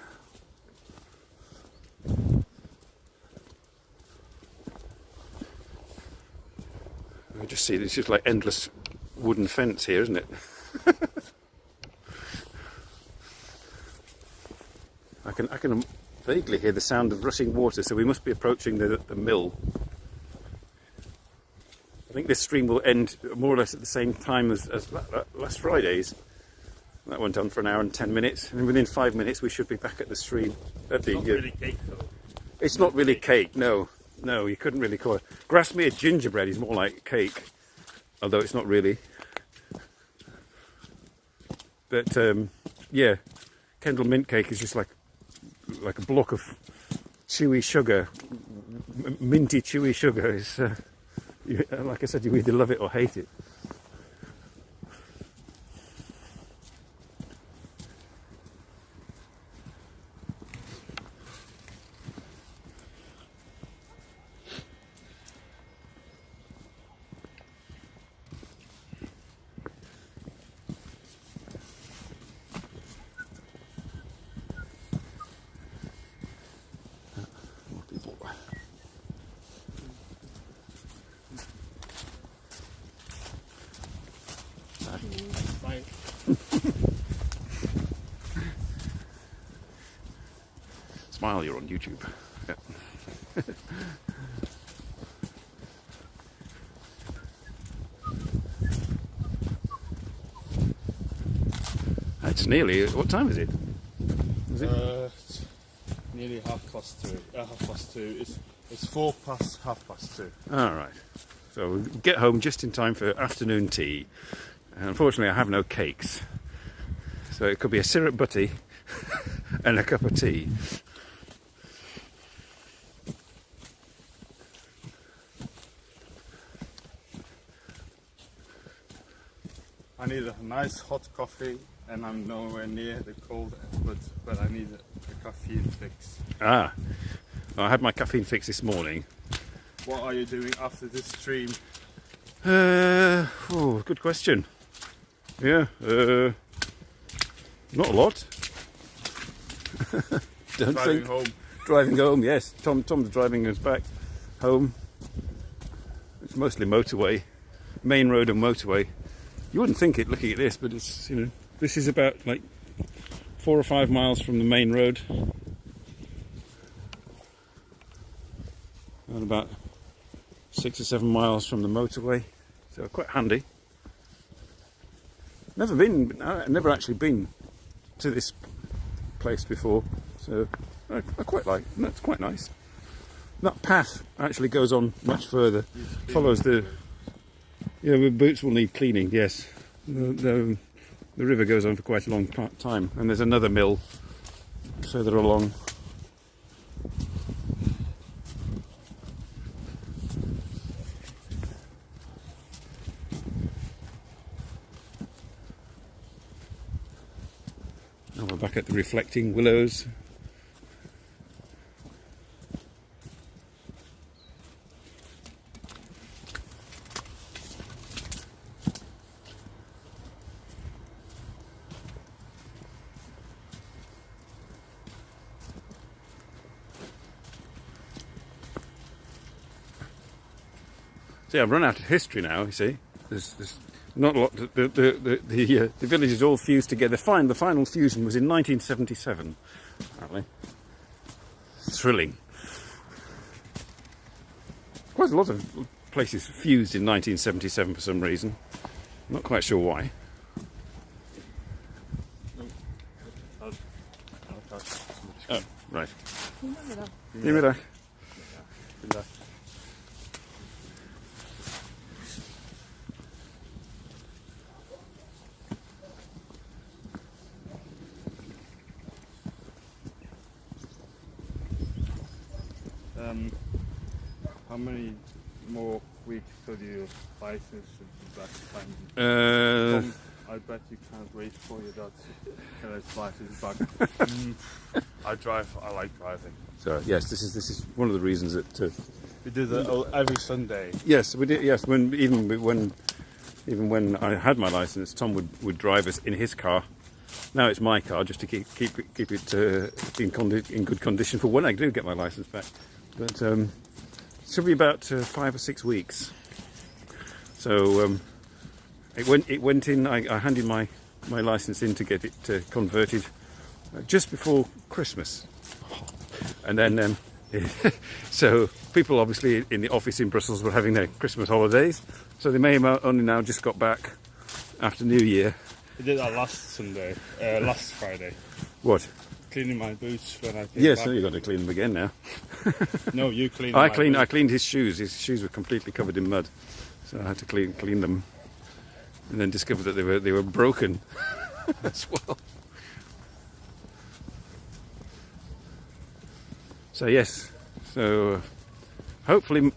S1: I just see it's just like endless wooden fence here, isn't it? I can vaguely hear the sound of rushing water, so we must be approaching the mill. I think this stream will end more or less at the same time as last Friday's. That went on for an hour and 10 minutes, and within 5 minutes we should be back at the stream. At the,
S2: It's not really cake though.
S1: It's not really cake, no. No, you couldn't really call it. Grasmere gingerbread is more like cake, although it's not really. But yeah, Kendal mint cake is just like a block of chewy sugar, minty chewy sugar. It's, like I said, you either love it or hate it. smile, you're on YouTube. Yeah. It's nearly, what time is it? Is it?
S2: It's nearly 2:30. 2:30. It's 2:04.
S1: All right. So we'll get home just in time for afternoon tea. And unfortunately, I have no cakes. So it could be a syrup butty and a cup of tea.
S2: I need a nice hot coffee, and I'm nowhere near the cold, but I need a caffeine fix.
S1: Ah, I had my caffeine fix this morning.
S2: What are you doing after this stream?
S1: Good question. Yeah, not a lot. Don't
S2: Driving
S1: think.
S2: home.
S1: Driving home, yes. Tom's driving us back home. It's mostly motorway, main road and motorway. You wouldn't think it looking at this, but it's, you know, this is about like 4 or 5 miles from the main road. And about 6 or 7 miles from the motorway. So quite handy. Never actually been to this place before, so I quite like. That's quite nice. That path actually goes on much further. Follows the. Yeah, the boots will need cleaning. Yes, the river goes on for quite a long time, and there's another mill further along. Now we're back at the reflecting willows. See, I've run out of history now. You see, there's not a lot. The village is all fused together. The final fusion was in 1977. Apparently, thrilling. Quite a lot of places fused in 1977 for some reason. Not quite sure why. Oh, right. Goedemiddag.
S2: How many more weeks till your license should be back? Tom, I bet you can't wait for your dad's license back. I like driving.
S1: So yes, this is one of the reasons that
S2: We do that every Sunday.
S1: yes, we did. Yes, even when I had my license, Tom would drive us in his car. Now it's my car, just to keep it in good condition for when I do get my license back. But it should be about 5 or 6 weeks. So it went in. I handed my license in to get it converted just before Christmas, and then so people obviously in the office in Brussels were having their Christmas holidays, so they may have only now just got back after New Year.
S2: We did that last Friday.
S1: What?
S2: Cleaning my boots when I came
S1: Yes,
S2: back.
S1: so you've got to clean them again now.
S2: No, you cleaned
S1: I
S2: my
S1: cleaned his shoes. His shoes were completely covered in mud, so I had to clean them, and then discovered that they were broken as well. So yes, so hopefully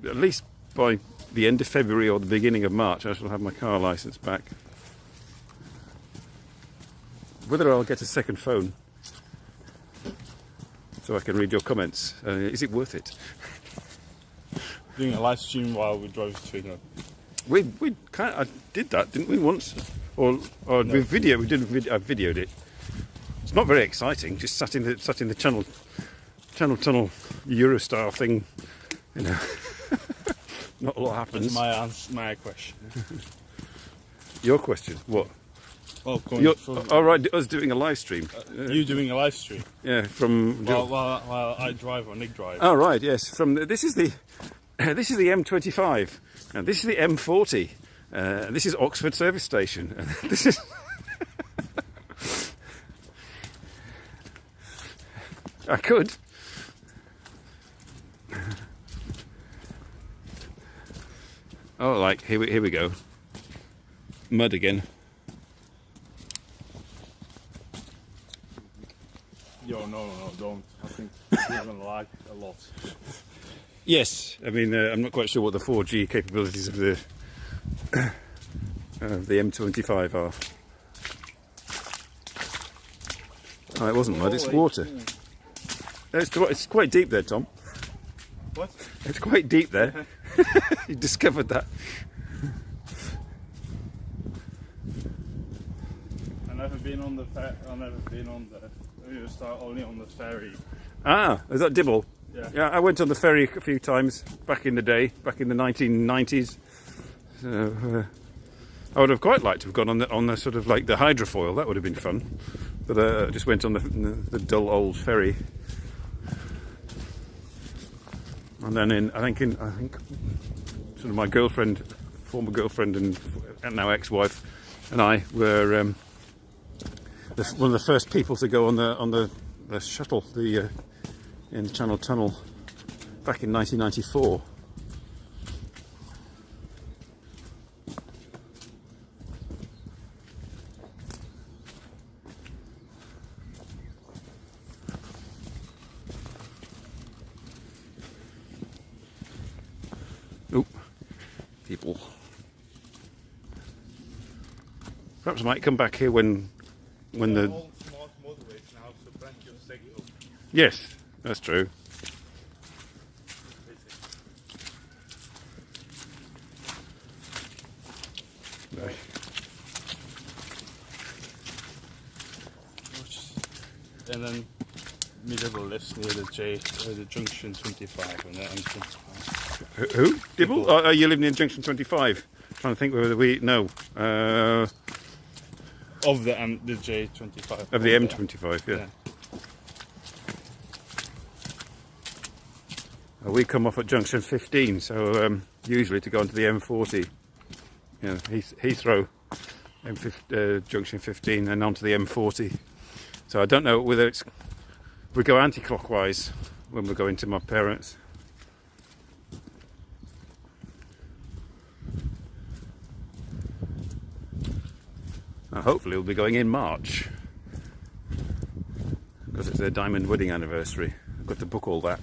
S1: at least by the end of February or the beginning of March, I shall have my car license back. Whether I'll get a second phone so I can read your comments. Is it worth it?
S2: Doing a live stream while we drove to England.
S1: We I did that, didn't we, once? Or no. I videoed it. It's not very exciting. Just sat in the channel tunnel Eurostar thing. You know, not a lot happens.
S2: That's my question.
S1: Your question? What?
S2: Well, going
S1: You're,
S2: from
S1: all right, us doing a live stream.
S2: you doing a live stream
S1: Yeah, from.
S2: while I drive or Nick drive.
S1: Oh right, yes. From this is the this is the M25, and this is the M40. This is Oxford Service Station. And this is. I could. Oh, like here we go. Mud again.
S2: Yo, no, don't. I think you're gonna like a lot.
S1: Yes, I mean I'm not quite sure what the 4G capabilities of the M25 are. Oh, it wasn't mud; it's water. It's quite deep there, Tom.
S2: What?
S1: It's quite deep there. You discovered that.
S2: I've never been on the. We start only on the ferry.
S1: Ah, is that Dibble?
S2: Yeah.
S1: Yeah, I went on the ferry a few times back in the day, back in the 1990s. I would have quite liked to have gone on the sort of like the hydrofoil. That would have been fun. But I just went on the dull old ferry. And then I think sort of my girlfriend, former girlfriend and now ex-wife, and I were one of the first people to go on the shuttle, in the Channel Tunnel, back in 1994. Oop, people. Perhaps I might come back here when the.
S2: All smart motorways now, so plenty of signal.
S1: Yes, that's true. No.
S2: And then middle lifts near the junction 25 and the M25.
S1: Who? Dibble? Oh, you live near Junction 25. Trying to think whether we no
S2: Of the J25.
S1: of the M25. Yeah. We come off at Junction 15, so usually to go onto the M40, you know, Heathrow, Junction 15, and onto the M40. So I don't know whether we go anti-clockwise when we're going to my parents'. Hopefully we'll be going in March because it's their diamond wedding anniversary. I've got to book all that.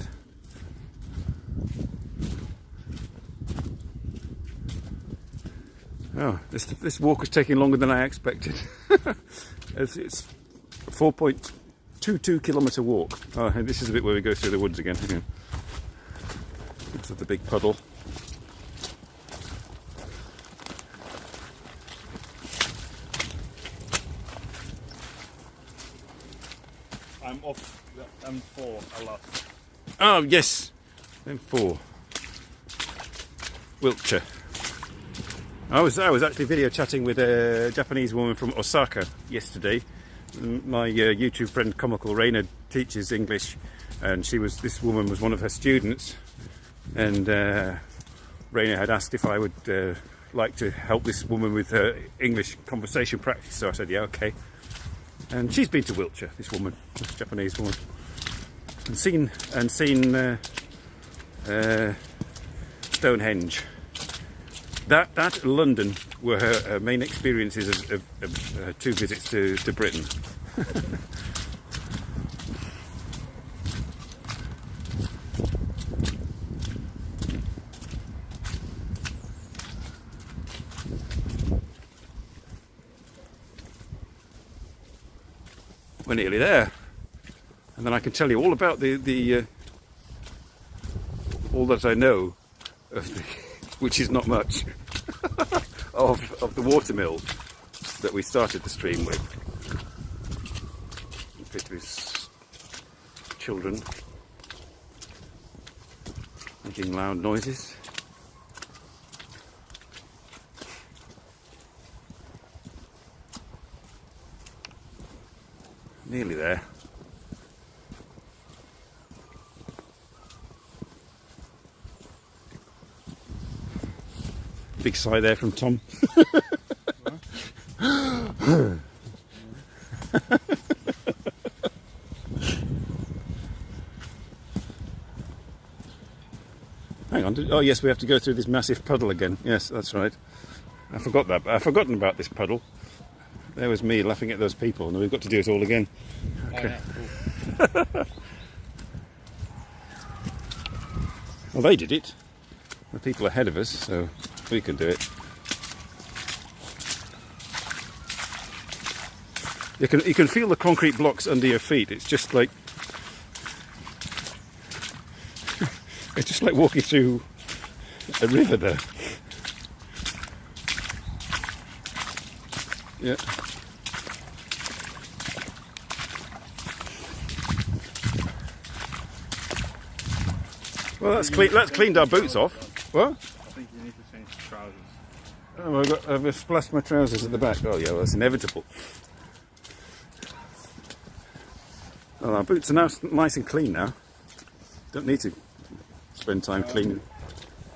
S1: Oh, this walk is taking longer than I expected. It's a 4.22 kilometre walk. Oh, and this is the bit where we go through the woods again. This is the big puddle.
S2: I'm off the M4 a lot.
S1: Oh yes, M4, Wiltshire. I was actually video chatting with a Japanese woman from Osaka yesterday. My YouTube friend Comical Rainer teaches English, and this woman was one of her students, and Rainer had asked if I would like to help this woman with her English conversation practice. So I said, yeah, okay. And she's been to Wiltshire, this woman, this Japanese woman, and seen Stonehenge. That London were her main experiences of her 2 visits to Britain. We're nearly there, and then I can tell you all about the all that I know of the, which is not much, of the watermill that we started the stream with. It was children making loud noises. Nearly there. Big sigh there from Tom. Hang on. Oh yes, we have to go through this massive puddle again. Yes, that's right. I forgot that. I've forgotten about this puddle. There was me laughing at those people, and we've got to do it all again. Okay.
S2: Oh, yeah, cool.
S1: Well, they did it. The people ahead of us, so we can do it. You can feel the concrete blocks under your feet. It's just like it's just like walking through a river there. Yeah. Well, that's cleaned our boots off. What?
S2: I think you need to change the trousers.
S1: Oh, I've splashed my trousers at the back. Oh yeah, well, that's inevitable. Well, our boots are now nice and clean now. Don't need to spend time cleaning.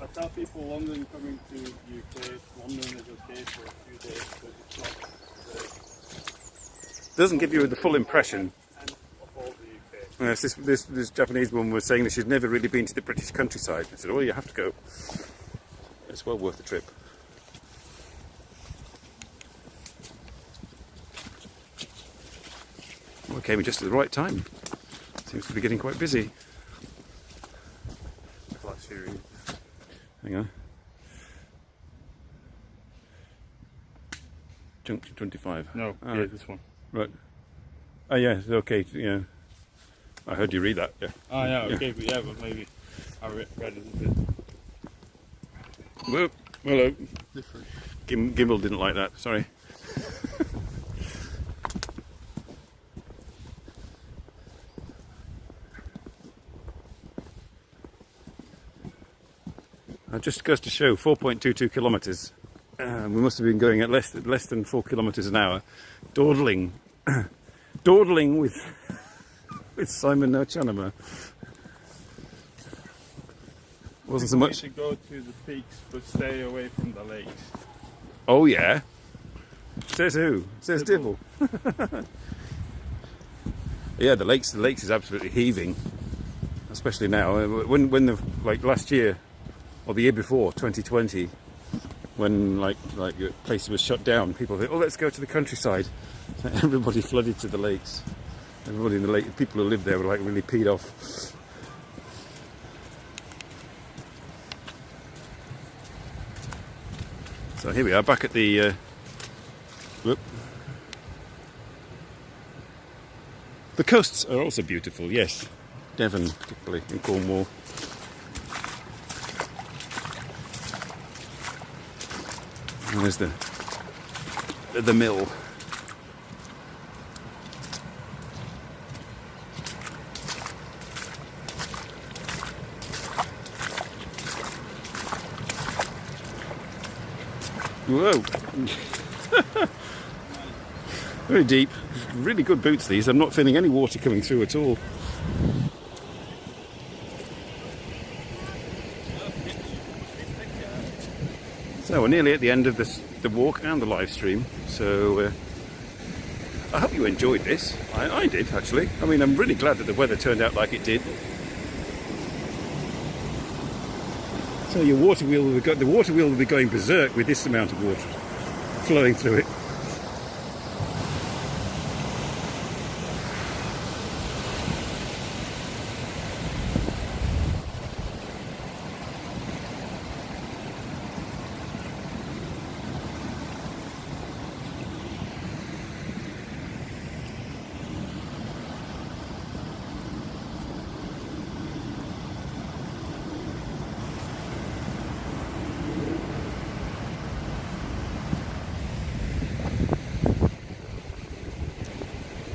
S2: I tell people London coming to UK, London is okay for a few days, but it's not
S1: Doesn't give you the full impression.
S2: end of all the UK.
S1: Yes, this Japanese woman was saying that she'd never really been to the British countryside. I said, "Oh, you have to go. It's well worth the trip." Well, came just at the right time. Seems to be getting quite busy.
S2: Flat series.
S1: Hang on. Junction 25.
S2: No,
S1: Ah,
S2: yeah, this one.
S1: right. Oh yeah, it's okay. Yeah, I heard you read that. Yeah.
S2: Ah, yeah,
S1: Yeah.
S2: okay, but maybe I read it a bit
S1: Whoop. Hello.
S2: different.
S1: Gimbal didn't like that. Sorry. It just goes to show 4.22 kilometres. We must have been going at less than 4 kilometres an hour, dawdling, dawdling with Simon NoChanoMa. Wasn't so
S2: We
S1: much.
S2: should go to the peaks, but stay away from the lakes.
S1: Oh yeah. Says who? Says
S2: Dibble.
S1: Dibble. Yeah, the lakes is absolutely heaving, especially now. When the like last year or the year before, 2020, when like places were shut down, people thought, "Oh, let's go to the countryside." So everybody flooded to the lakes. Everybody in the lake, people who lived there were like really peed off. So here we are back at the. Whoop. The coasts are also beautiful, yes. Devon, particularly in Cornwall. And there's the mill. Whoa! Very deep. Really good boots these. I'm not feeling any water coming through at all. So we're nearly at the end of the walk and the live stream. So I hope you enjoyed this. I did actually. I mean, I'm really glad that the weather turned out like it did. So your water wheel the water wheel will be going berserk with this amount of water flowing through it.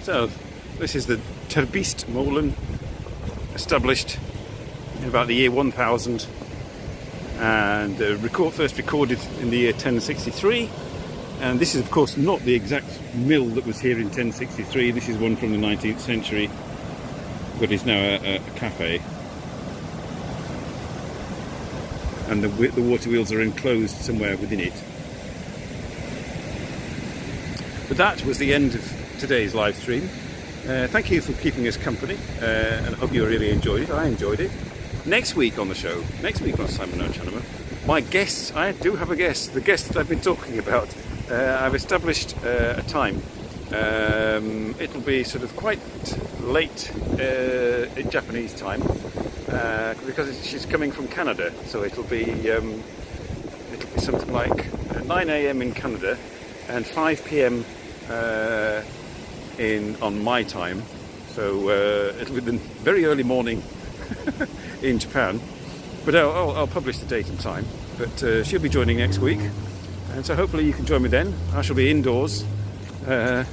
S1: So, this is the Terbeest Molen, established in about the year 1000, and first recorded in the year 1063, And this is of course not the exact mill that was here in 1063. This is one from the 19th century, but is now a cafe. And the water wheels are enclosed somewhere within it. But that was the end of today's live stream. Thank you for keeping us company, and I hope you really enjoyed it. I enjoyed it. Next week on the show, next week on Simon NoChanoMa, my guests, I do have a guest, the guest that I've been talking about. I've established a time. It'll be sort of quite late in Japanese time, because she's coming from Canada, so it'll be something like 9 AM in Canada and 5 PM on my time, so it'll be the very early morning in Japan, but I'll publish the date and time. But she'll be joining next week, and so hopefully you can join me then. I shall be indoors, but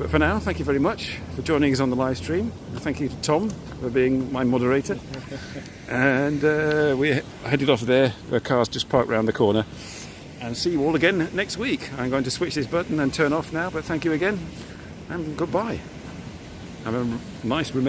S1: for now, thank you very much for joining us on the live stream. Thank you to Tom for being my moderator, and we're headed off there. The car's just parked round the corner, and see you all again next week. I'm going to switch this button and turn off now, but thank you again and goodbye. Have a nice remaining